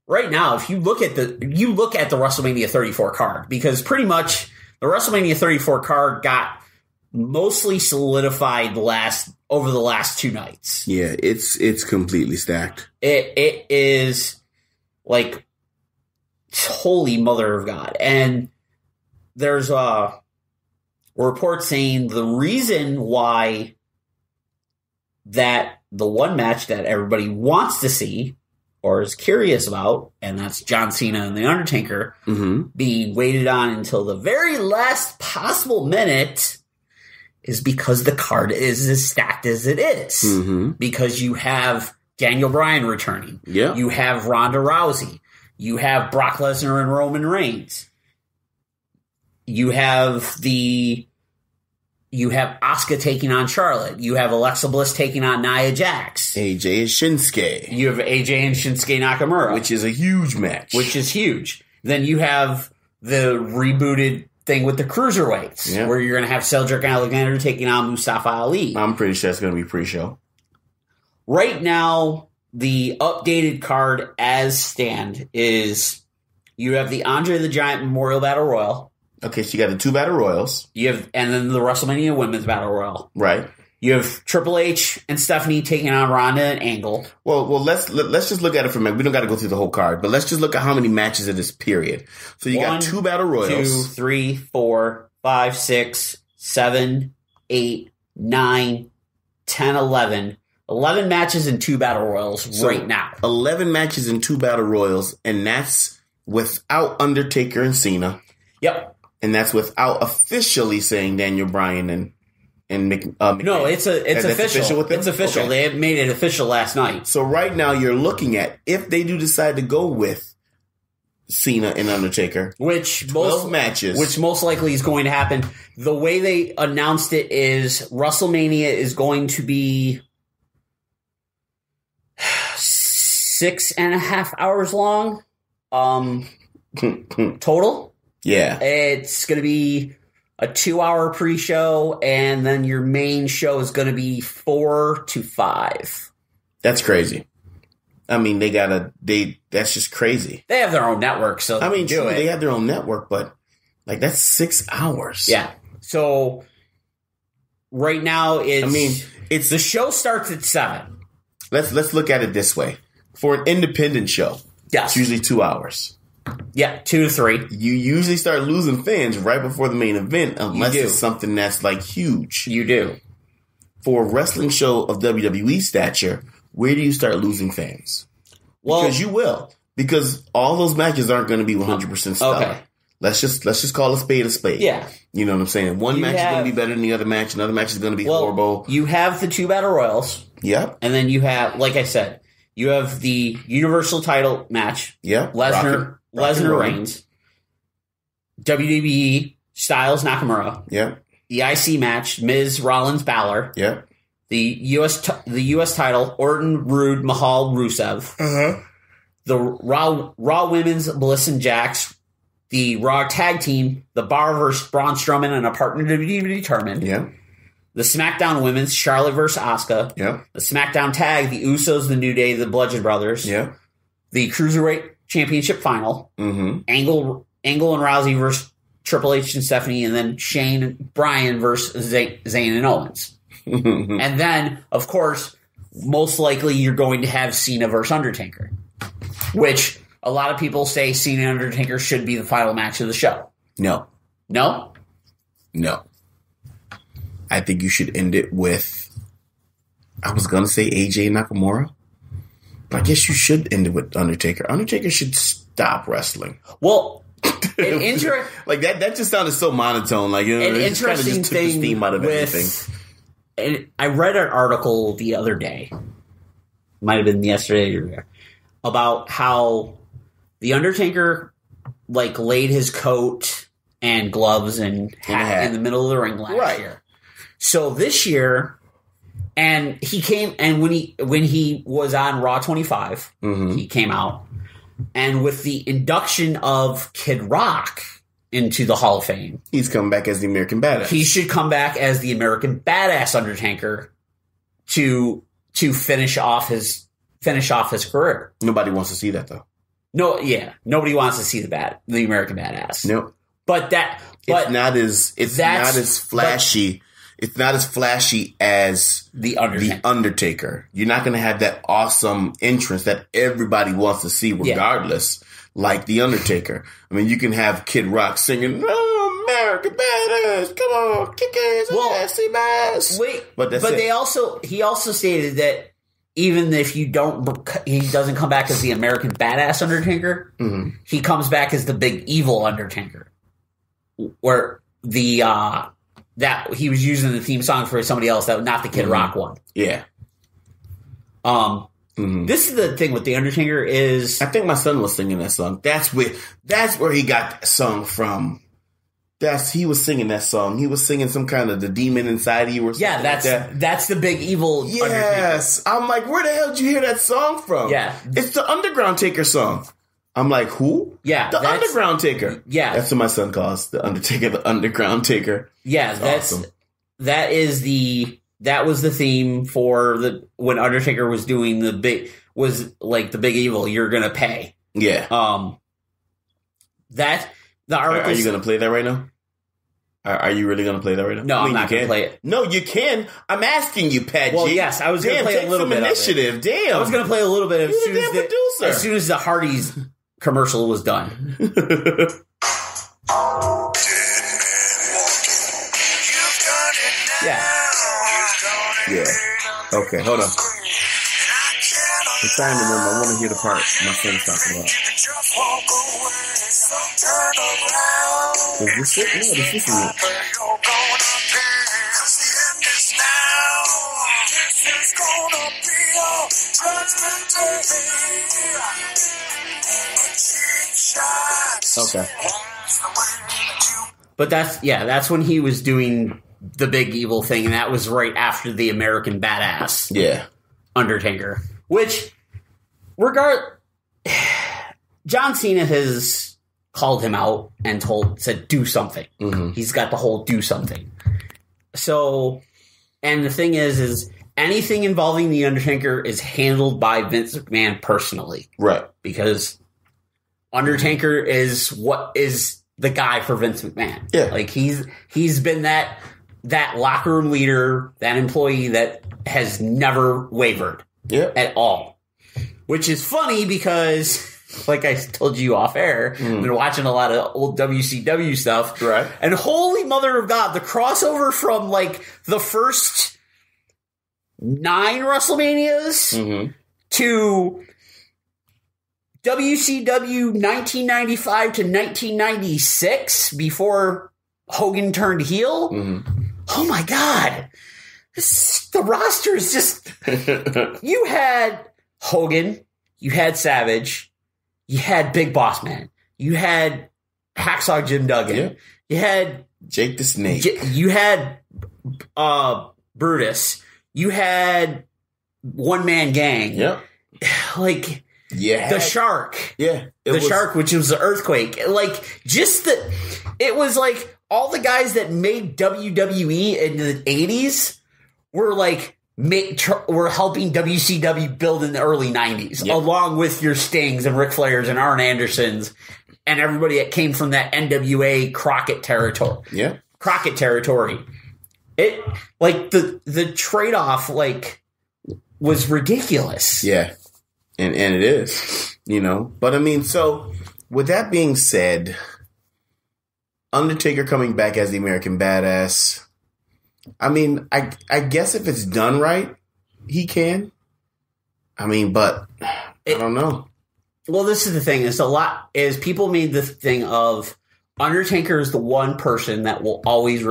right now, if you look at the WrestleMania 34 card, because pretty much the WrestleMania 34 card got mostly solidified over the last 2 nights. Yeah, it's completely stacked. It is like holy mother of God. And there's a report saying the reason why that the one match that everybody wants to see or is curious about, and that's John Cena and The Undertaker, being waited on until the very last possible minute, is because the card is as stacked as it is. Mm-hmm. Because you have Daniel Bryan returning. Yeah. You have Ronda Rousey. You have Brock Lesnar and Roman Reigns. You have Asuka taking on Charlotte. You have Alexa Bliss taking on Nia Jax. AJ and Shinsuke. You have AJ and Shinsuke Nakamura. Which is a huge match. Which is huge. Then you have the rebooted thing with the cruiserweights, where you're going to have Cedric Alexander taking on Mustafa Ali. I'm pretty sure it's going to be pre-show. Right now, the updated card as stand is you have the Andre the Giant Memorial Battle Royal. Okay, so you got the 2 Battle Royals. And then the WrestleMania Women's Battle Royal. Right. You have Triple H and Stephanie taking on Ronda and Angle. Well, let's just look at it for a minute. We don't got to go through the whole card, but let's just look at how many matches in this period. So you got 2 Battle Royals. 2, 3, 4, 5, 6, 7, 8, 9, 10, 11. 11 matches and 2 Battle Royals right now. 11 matches and 2 Battle Royals, and that's without Undertaker and Cena. Yep. And that's without officially saying Daniel Bryan and McMahon. No, it's official. With them? It's official. Okay. They made it official last night. So right now you're looking at, if they do decide to go with Cena and Undertaker, which 12 matches. Which most likely is going to happen. The way they announced it is WrestleMania is going to be 6.5 hours long. Total. Yeah. It's going to be a 2-hour pre-show, and then your main show is going to be 4 to 5. That's crazy. That's just crazy. They have their own network, so they have their own network, but that's 6 hours. Yeah. So right now it's the show starts at 7. Let's look at it this way. For an independent show, yes, it's usually 2 hours. Yeah, 2 to 3. You usually start losing fans right before the main event, unless it's something that's huge. You do. For a wrestling show of WWE stature, where do you start losing fans? Because you will. Because all those matches aren't going to be 100% stellar. Okay. Let's just call a spade a spade. Yeah. You know what I'm saying? One match is going to be better than the other match. Another match is going to be horrible. You have the 2 Battle Royals. Yep. And then you have, like I said, you have the Universal title match. Yep. Lesnar Reigns. WWE Styles Nakamura. Yep. The IC match, Miz Rollins Balor. Yep. The US title, Orton Rude Mahal Rusev. Uh-huh. The Raw Women's Bliss and Jax. The Raw Tag Team, the Bar vs. Braun Strowman and a partner to be determined. Yeah. The SmackDown Women's, Charlotte vs. Asuka. Yeah. The SmackDown Tag, the Usos, the New Day, the Bludgeon Brothers. Yeah. The Cruiserweight Championship final. Mm-hmm. Angle and Rousey versus Triple H and Stephanie, and then Shane and Bryan versus Zayn and Owens. And then, of course, most likely you're going to have Cena versus Undertaker, which a lot of people say Cena and Undertaker should be the final match of the show. No. No? No. I think you should end it with, I was going to say AJ Nakamura, but I guess you should end it with Undertaker. Undertaker should stop wrestling. Well, like that just sounded so monotone. Like, an interesting just took the steam out of everything. And I read an article the other day, might have been yesterday, about how the Undertaker like laid his coat and gloves and hat in the middle of the ring last year. So this year, and he came, and when he was on Raw 25, he came out, and with the induction of Kid Rock into the Hall of Fame, he's coming back as the American Badass. He should come back as the American Badass Undertaker to finish off his career. Nobody wants to see that though. No, yeah, nobody wants to see the American Badass. No, but it's not as flashy. It's not as flashy as the Undertaker. You're not going to have that awesome entrance that everybody wants to see, regardless. Like the Undertaker. I mean, you can have Kid Rock singing, "Oh, American Badass, come on, kick his ass, see my ass." Wait, but he also stated that even if he doesn't come back as the American Badass Undertaker, he comes back as the Big Evil Undertaker, where that he was using the theme song for somebody else, that not the Kid Rock one. Yeah. This is the thing with the Undertaker is, I think my son was singing that song. That's where he got that song from. He was singing that song. He was singing some kind of the demon inside you or something. Yeah, that's the Big Evil. Yes, Undertaker. I'm like, where the hell did you hear that song from? Yeah, it's the Underground Taker song. I'm like, who? Yeah, the Underground Taker. Yeah, that's what my son calls the Undertaker, the Underground Taker. Yeah, that's awesome. That was the theme for when Undertaker was doing the Big Evil. You're gonna pay. Yeah. That the article. Are you gonna play that right now? Are you really gonna play that right now? No, I'm not gonna play it. No, you can. I'm asking you, Pat G. Well, yes, I was gonna play a little bit initiative. Of it. Damn, I was gonna play a little bit as soon as the Hardy's commercial was done. Yeah. Okay, hold on. I'm trying to remember. I want to hear the part my friend's talking about. Is this it? No, this isn't it. Okay. But that's when he was doing the Big Evil thing, and that was right after the American Badass Undertaker. Which, John Cena has called him out and said, do something. He's got the whole do something. So, and the thing is anything involving the Undertaker is handled by Vince McMahon personally. Right. Because Undertaker is the guy for Vince McMahon. Yeah. Like, he's been that locker room leader, that employee that has never wavered at all. Which is funny because, like I told you off air, I've been watching a lot of old WCW stuff. Right. And holy mother of God, the crossover from like the first 9 WrestleManias to WCW 1995 to 1996 before Hogan turned heel. Oh my God. The roster is just... You had Hogan, you had Savage, you had Big Boss Man, you had Hacksaw Jim Duggan, you had... Jake the Snake. You had Brutus, you had One Man Gang. Yep. Like... Yeah, the Shark. Yeah, Shark, which was the Earthquake. Like, it was like all the guys that made WWE in the 80s were like were helping WCW build in the early 90s, along with your Stings and Ric Flairs and Arn Andersons and everybody that came from that NWA Crockett territory. Yeah. Crockett territory. It, like, the trade-off, like, was ridiculous. Yeah. And it is, you know. But, I mean, so, with that being said, Undertaker coming back as the American Badass, I mean, I guess if it's done right, he can. I mean, but I don't know. Well, this is the thing. Is people made the thing of Undertaker is the one person that will always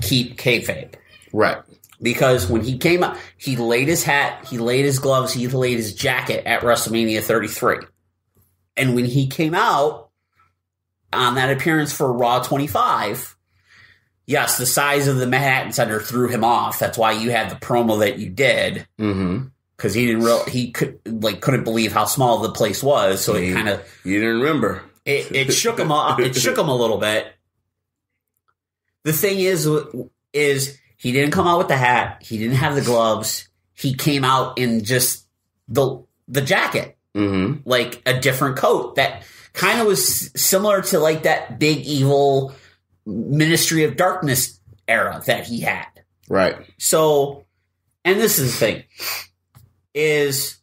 keep kayfabe. Right. Because when he came up, he laid his hat, he laid his gloves, he laid his jacket at WrestleMania 33. And when he came out on that appearance for Raw 25, yes, the size of the Manhattan Center threw him off. That's why you had the promo that you did. Mm-hmm. Because he couldn't believe how small the place was. So it kind of, you didn't remember. It shook him up. It shook him a little bit. The thing is he didn't come out with the hat. He didn't have the gloves. He came out in just the jacket, like a different coat that kind of was similar to like that big evil Ministry of Darkness era that he had. Right. So, and this is the thing, is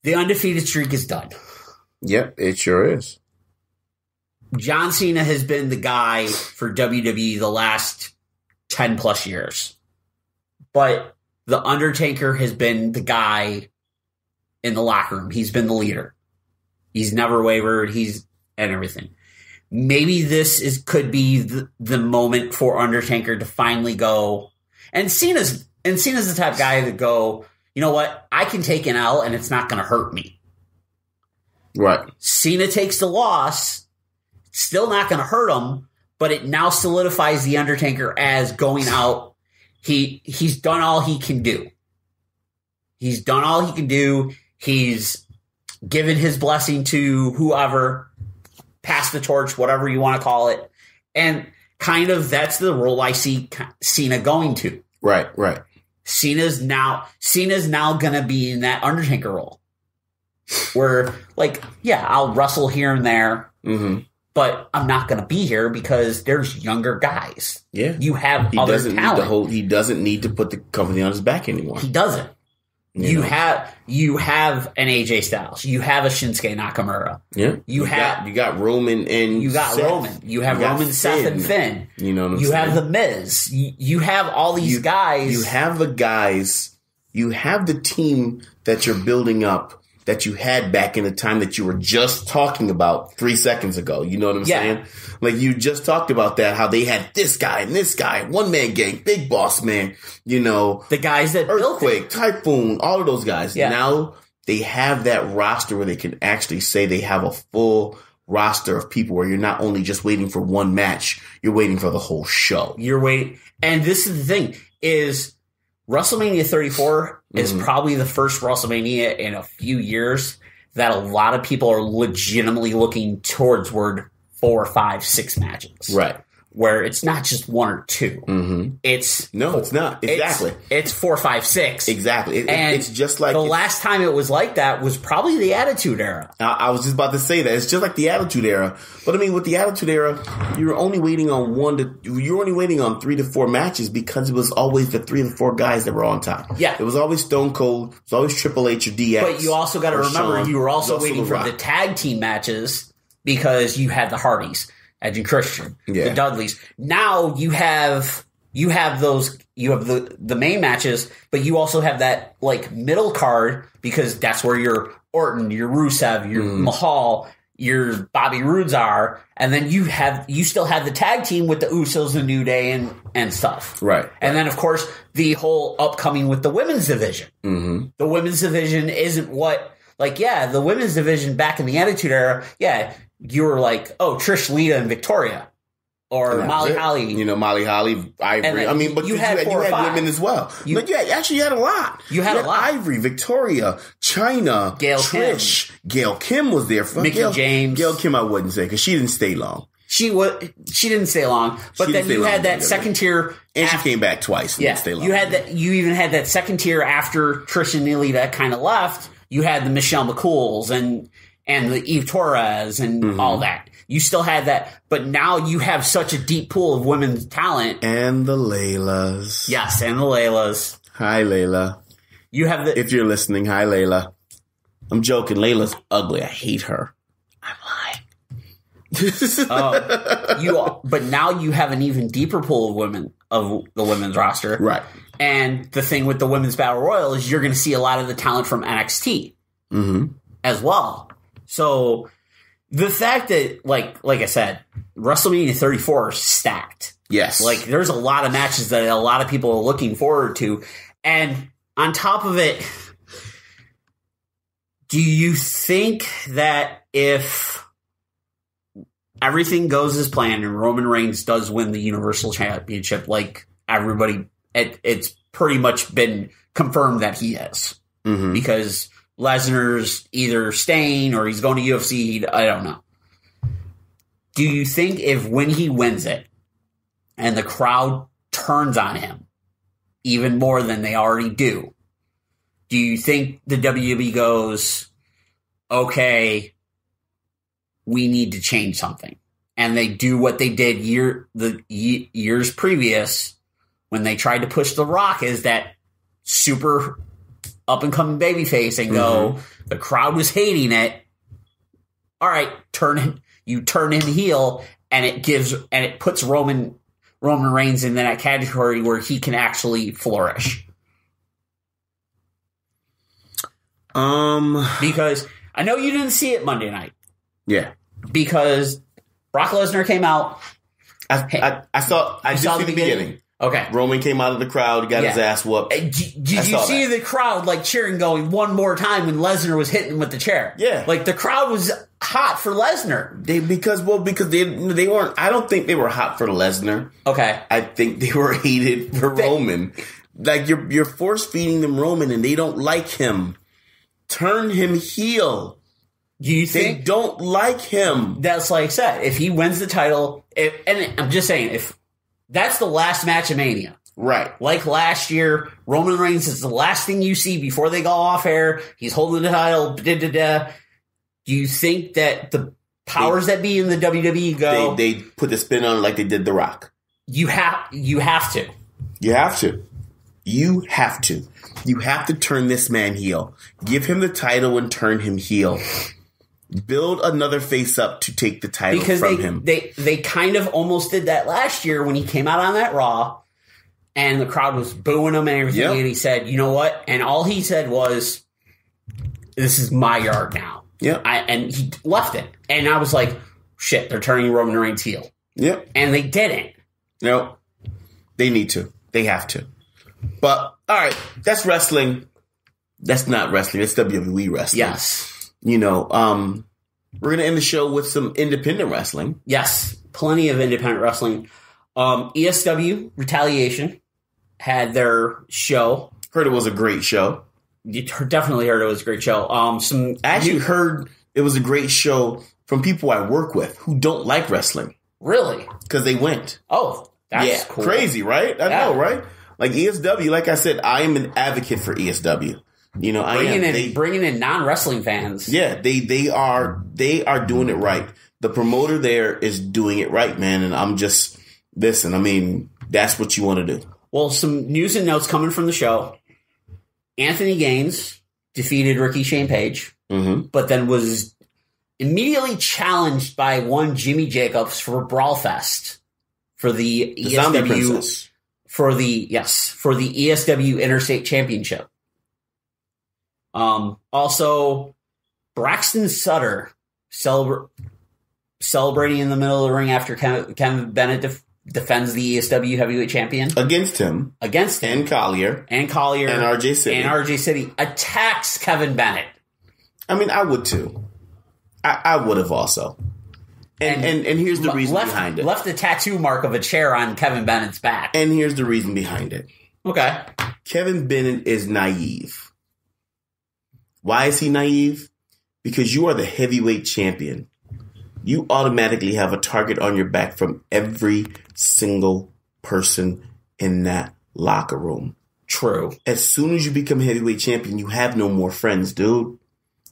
the undefeated streak is done. Yep, it sure is. John Cena has been the guy for WWE the last 10 plus years. But The Undertaker has been the guy in the locker room. He's been the leader. He's never wavered. And everything. Maybe this could be the moment for Undertaker to finally go. And Cena's the type of guy to go, you know what? I can take an L and it's not going to hurt me. Right. Cena takes the loss. It's still not going to hurt him, but it now solidifies the Undertaker as going out. He's done all he can do. He's done all he can do. He's given his blessing to whoever, pass the torch, whatever you want to call it. And kind of that's the role I see Cena going to. Right. Cena's now going to be in that Undertaker role. Where, like, yeah, I'll wrestle here and there, but I'm not going to be here because there's younger guys. Yeah. You have other talent. He doesn't need to put the company on his back anymore. He doesn't. You have an AJ Styles. You have a Shinsuke Nakamura. Yeah. You got Roman and you got Seth. Roman. You have Roman, Seth, and Finn. You know what I'm saying? You saying? have the Miz. You have all these guys. You have the guys. You have the team that you're building up that you had back in the time that you were just talking about 3 seconds ago. You know what I'm saying? Like you just talked about that, how they had this guy and this guy, one man gang, big boss man, you know. The guys that Earthquake, Typhoon, all of those guys. Yeah. Now they have that roster where they can actually say they have a full roster of people where you're not only just waiting for one match, you're waiting for the whole show. You're waiting. And this is the thing, is WrestleMania 34 is probably the first WrestleMania in a few years that a lot of people are legitimately looking towards 4, 5, 6 matches. Right. Where it's not just 1 or 2. It's not. Exactly. It's 4, 5, 6. Exactly. It's just like the last time it was like that was probably the Attitude Era. I was just about to say that. It's just like the Attitude Era. But I mean, with the Attitude Era, you're only waiting on 3 to 4 matches because it was always the 3 to 4 guys that were on top. Yeah. It was always Stone Cold. It was always Triple H or DX. But you also got to remember, Shawn. you were also waiting The for Rock. the tag team matches because you had the Hardys, Edge and Christian, the Dudleys. Now you have the main matches, but you also have that like middle card because that's where your Orton, your Rusev, your Mahal, your Bobby Roodes are, and then you still have the tag team with the Usos, the New Day, and stuff. Right. And then of course the whole upcoming with the women's division. The women's division isn't the women's division back in the Attitude Era, you were like, oh, Trish, Lita, and Victoria. Or Molly Holly. You know, Molly Holly, Ivory. I mean, but you had women as well. You had a lot. You had a lot. Ivory, Victoria, Chyna, Trish. Gail Kim was there. Mickie James. Gail Kim I wouldn't say because she didn't stay long. She didn't stay long, but then you had that second tier, and she came back twice. And didn't stay long. You even had that second tier after Trish and Alita kind of left. You had the Michelle McCools and the Eve Torres and all that. You still had that, but now you have such a deep pool of women's talent. And the Laylas. Yes, and the Laylas. Hi, Layla. You have if you're listening, hi, Layla. I'm joking. Layla's ugly. I hate her. I'm lying. But now you have an even deeper pool of women of the women's roster. Right. And the thing with the women's battle royal is you're going to see a lot of the talent from NXT as well. So the fact that, like I said, WrestleMania 34 is stacked. Yes. Like, there's a lot of matches that a lot of people are looking forward to. And on top of it, do you think that if everything goes as planned and Roman Reigns does win the Universal Championship, like everybody, it's pretty much been confirmed that he is. Because Lesnar's either staying or he's going to UFC. I don't know. Do you think if when he wins it and the crowd turns on him even more than they already do you think the WWE goes, okay, we need to change something? And they do what they did years previous when they tried to push The Rock as that super up-and-coming babyface and go, the crowd was hating it. All right, turn him heel, and it puts Roman Reigns in that category where he can actually flourish. Because I know you didn't see it Monday night. Yeah. Because Brock Lesnar came out. I saw the beginning. Okay. Roman came out of the crowd, got his ass whooped. Did you see the crowd like cheering, going one more time when Lesnar was hitting with the chair? Yeah. Like the crowd was hot for Lesnar. Because they weren't. I don't think they were hot for Lesnar. Okay. I think they were hated for Roman. Like you're force feeding them Roman, and they don't like him. Turn him heel. Do you think they don't like him? That's like I said. If he wins the title, and I'm just saying, if that's the last match of Mania, right? Like last year, Roman Reigns is the last thing you see before they go off air. He's holding the title. Do you think that the powers that be in the WWE go? They put the spin on it like they did The Rock. You have to. You have to. You have to. You have to turn this man heel. Give him the title and turn him heel. Build another face up to take the title from him. They kind of almost did that last year when he came out on that Raw, and the crowd was booing him and everything, and he said, you know what? And all he said was, this is my yard now. Yeah. And he left it. And I was like, shit, they're turning Roman Reigns heel. Yep. And they didn't. No. They need to. They have to. But, all right, that's wrestling. That's not wrestling. It's WWE wrestling. Yes. You know, we're going to end the show with some independent wrestling. Yes. Plenty of independent wrestling. ESW Retaliation had their show. Heard it was a great show. You definitely heard it was a great show. I actually heard it was a great show from people I work with who don't like wrestling. Really? Because they went. Oh, that's cool. Crazy, right? I know, right? Like ESW, like I said, I am an advocate for ESW. You know, bringing in non-wrestling fans. Yeah, they are doing it right. The promoter there is doing it right, man. And I'm just listen. I mean, that's what you want to do. Well, some news and notes coming from the show. Anthony Gaines defeated Ricky Shane Page, but then was immediately challenged by one Jimmy Jacobs for Brawl Fest for the ESW for the ESW Interstate Championship. Also, Braxton Sutter celebrating in the middle of the ring after Kevin Bennett defends the ESW heavyweight champion against him, and Collier, and RJ City attacks Kevin Bennett. I mean, I would too. I would have also. And here's the reason behind it. Left the tattoo mark of a chair on Kevin Bennett's back. And here's the reason behind it. Okay. Kevin Bennett is naive. Why is he naive? Because you are the heavyweight champion. you automatically have a target on your back from every single person in that locker room. True. As soon as you become heavyweight champion, you have no more friends, dude.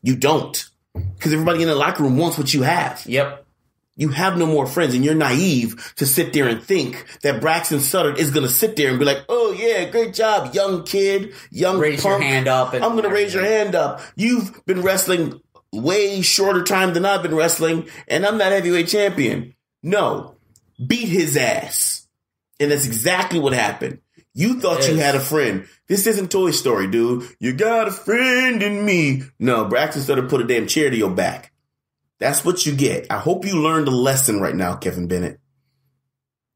You don't. Because everybody in the locker room wants what you have. Yep. You have no more friends, and you're naive to sit there and think that Braxton Sutter is going to sit there and be like, oh, yeah, great job, young kid, young Raise punk. your hand up. I'm going to raise your hand up. You've been wrestling way shorter time than I've been wrestling, and I'm not heavyweight champion. No. Beat his ass. And that's exactly what happened. You thought you had a friend. This isn't Toy Story, dude. You got a friend in me. No, Braxton Sutter put a damn chair to your back. That's what you get. I hope you learned a lesson right now, Kevin Bennett.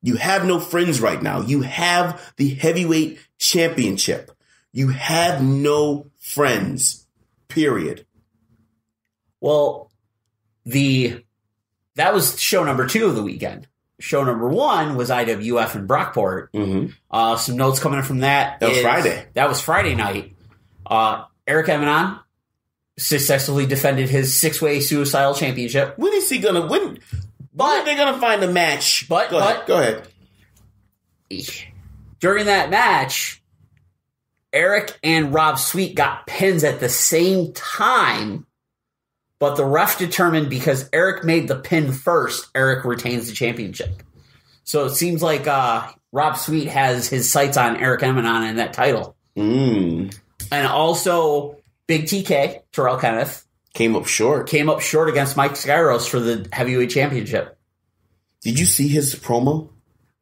You have no friends right now. You have the heavyweight championship. You have no friends. Period. Well, that was show number 2 of the weekend. Show number 1 was IWF in Brockport. Mm-hmm. Some notes coming from that. That was Friday. That was Friday night. Eric Emanon successfully defended his 6-way suicidal championship. When is he going to win? When are they going to find a match? Go ahead. During that match, Eric and Rob Sweet got pins at the same time, but the ref determined because Eric made the pin first, Eric retains the championship. So it seems like Rob Sweet has his sights on Eric Emanon and that title. And also, Big TK, Terrell Kenneth, came up short against Mike Skyros for the heavyweight championship. Did you see his promo?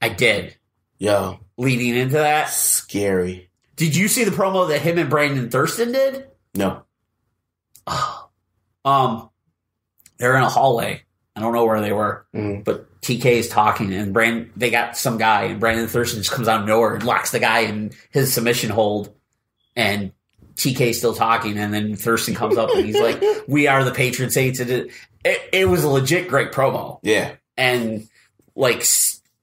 I did. Yo. Leading into that. Scary. Did you see the promo that him and Brandon Thurston did? No. They're in a hallway. I don't know where they were, but TK is talking, and they got some guy, and Brandon Thurston just comes out of nowhere and locks the guy in his submission hold, and TK still talking, and then Thurston comes up and he's like, "We are the patron saints." And it was a legit great promo. Yeah, and like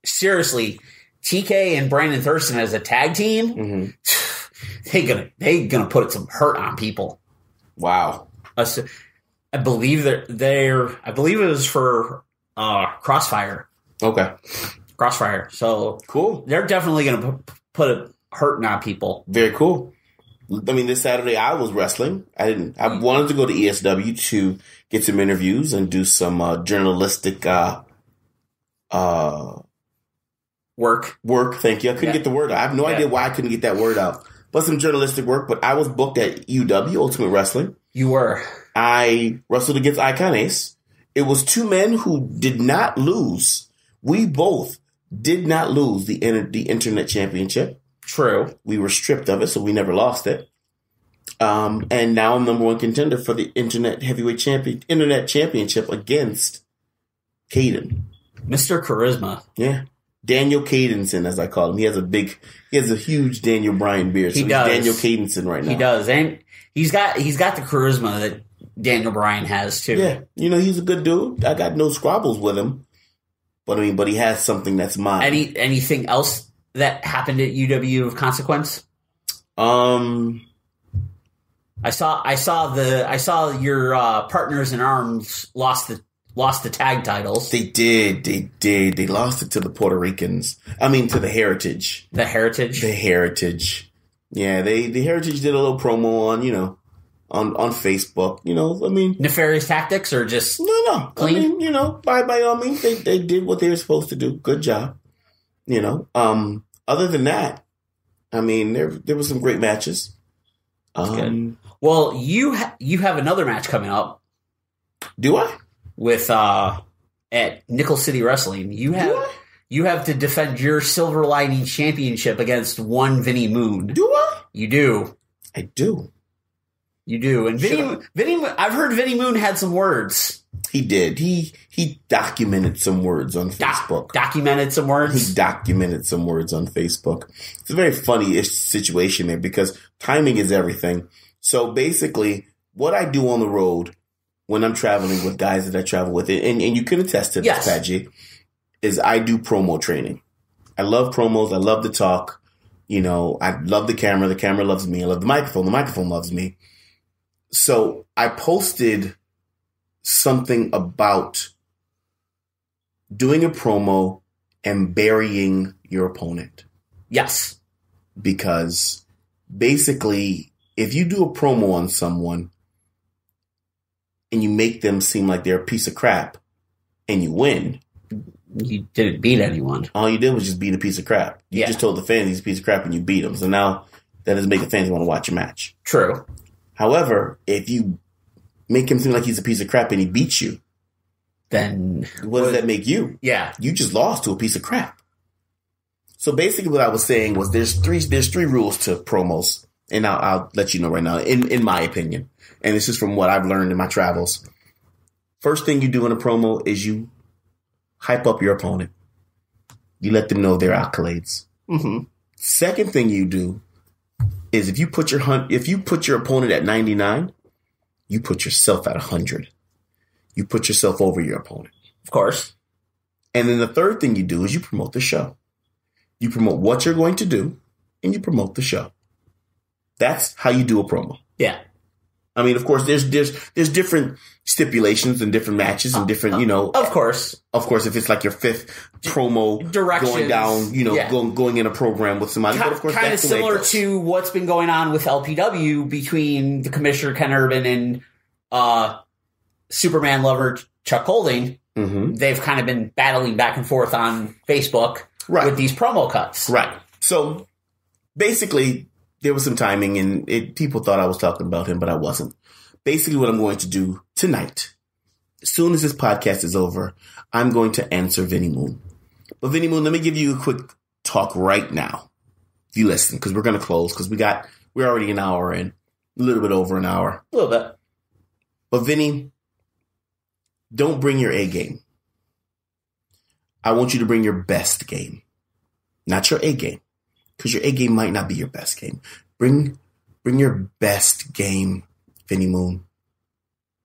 seriously, TK and Brandon Thurston as a tag team, they gonna put some hurt on people. Wow. I believe I believe it was for Crossfire. Okay. Crossfire. So cool. They're definitely going to put a hurting on people. Very cool. I mean, this Saturday I was wrestling. I wanted to go to ESW to get some interviews and do some journalistic work. Thank you. I couldn't get the word out. I have no idea why I couldn't get that word out. But some journalistic work. But I was booked at UW, Ultimate Wrestling. You were. I wrestled against Icon Ace. It was 2 men who did not lose. We both did not lose the Internet Championship. True. We were stripped of it, so we never lost it. And now I'm number 1 contender for the Internet Championship against Caden. Mr. Charisma. Yeah. Daniel Cadenson, as I call him. He has a huge Daniel Bryan beard. So he does. Daniel Cadenson right now. He does. And he's got the charisma that Daniel Bryan has too. Yeah. He's a good dude. I got no squabbles with him. But he has something that's mine. Anything else that happened at UW of consequence? I saw your partners in arms lost the tag titles. They did. They lost it to the Puerto Ricans. To the Heritage. The Heritage? The Heritage. Yeah, the Heritage did a little promo on Facebook. Nefarious tactics or just no. Clean? By all means, they did what they were supposed to do. Good job. Other than that, there were some great matches. Good. Well, you have another match coming up. Do I? With at Nickel City Wrestling, you have to defend your Silver Lining Championship against one Vinny Moon. Do I? You do. I do. You do. And Vinny, I've heard Vinny Moon had some words. He did. He documented some words on Facebook. Documented some words? He documented some words on Facebook. It's a very funny-ish situation there because timing is everything. So basically, what I do on the road when I'm traveling with guys that I travel with, and you can attest to this, Pat G, is I do promo training. I love promos. I love to talk. I love the camera. The camera loves me. I love the microphone loves me. So I posted something about doing a promo and burying your opponent. Yes. Because basically, if you do a promo on someone and you make them seem like they're a piece of crap and you win. You didn't beat anyone. All you did was just beat a piece of crap. You just told the fans he's a piece of crap and you beat him. So now that doesn't make the fans want to watch your match. True. However, if you make him seem like he's a piece of crap and he beats you, then what does that make you? Yeah. You just lost to a piece of crap. So basically what I was saying was there's three rules to promos. And I'll let you know right now, in my opinion. And this is from what I've learned in my travels. First thing you do in a promo is you hype up your opponent. You let them know their accolades. Mm-hmm. Second thing you do is if you put your opponent at 99, you put yourself at 100. You put yourself over your opponent. Of course. And then the third thing you do is you promote the show. You promote what you're going to do, and you promote the show. That's how you do a promo. Yeah. I mean, of course, there's different stipulations and different matches and different, Of course, if it's like your fifth promo going down, going in a program with somebody. But of course, kind of that's the way it similar goes. to what's been going on with LPW between the Commissioner Ken Urban and Superman lover Chuck Holding. Mm-hmm. They've kind of been battling back and forth on Facebook with these promo cuts. Right. So basically, there was some timing, and people thought I was talking about him, but I wasn't. Basically, what I'm going to do tonight, as soon as this podcast is over, I'm going to answer Vinny Moon. But Vinny Moon, let me give you a quick talk right now. If you listen, because we're going to close, because we're already an hour in, a little bit over an hour. A little bit. But Vinny, don't bring your A game. I want you to bring your best game, not your A game. Because your A game might not be your best game. Bring your best game, Vinny Moon.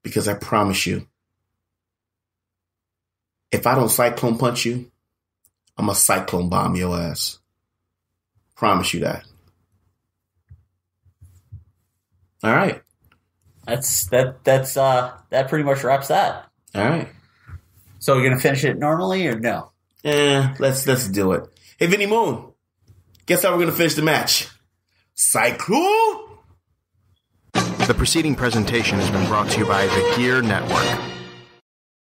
Because I promise you, if I don't cyclone punch you, I'm a cyclone bomb your ass. Promise you that. All right. That pretty much wraps that. All right. So we're gonna finish it normally or no? Let's do it. Hey, Vinny Moon. Guess how we're going to finish the match? Cyclone! The preceding presentation has been brought to you by the Gear Network.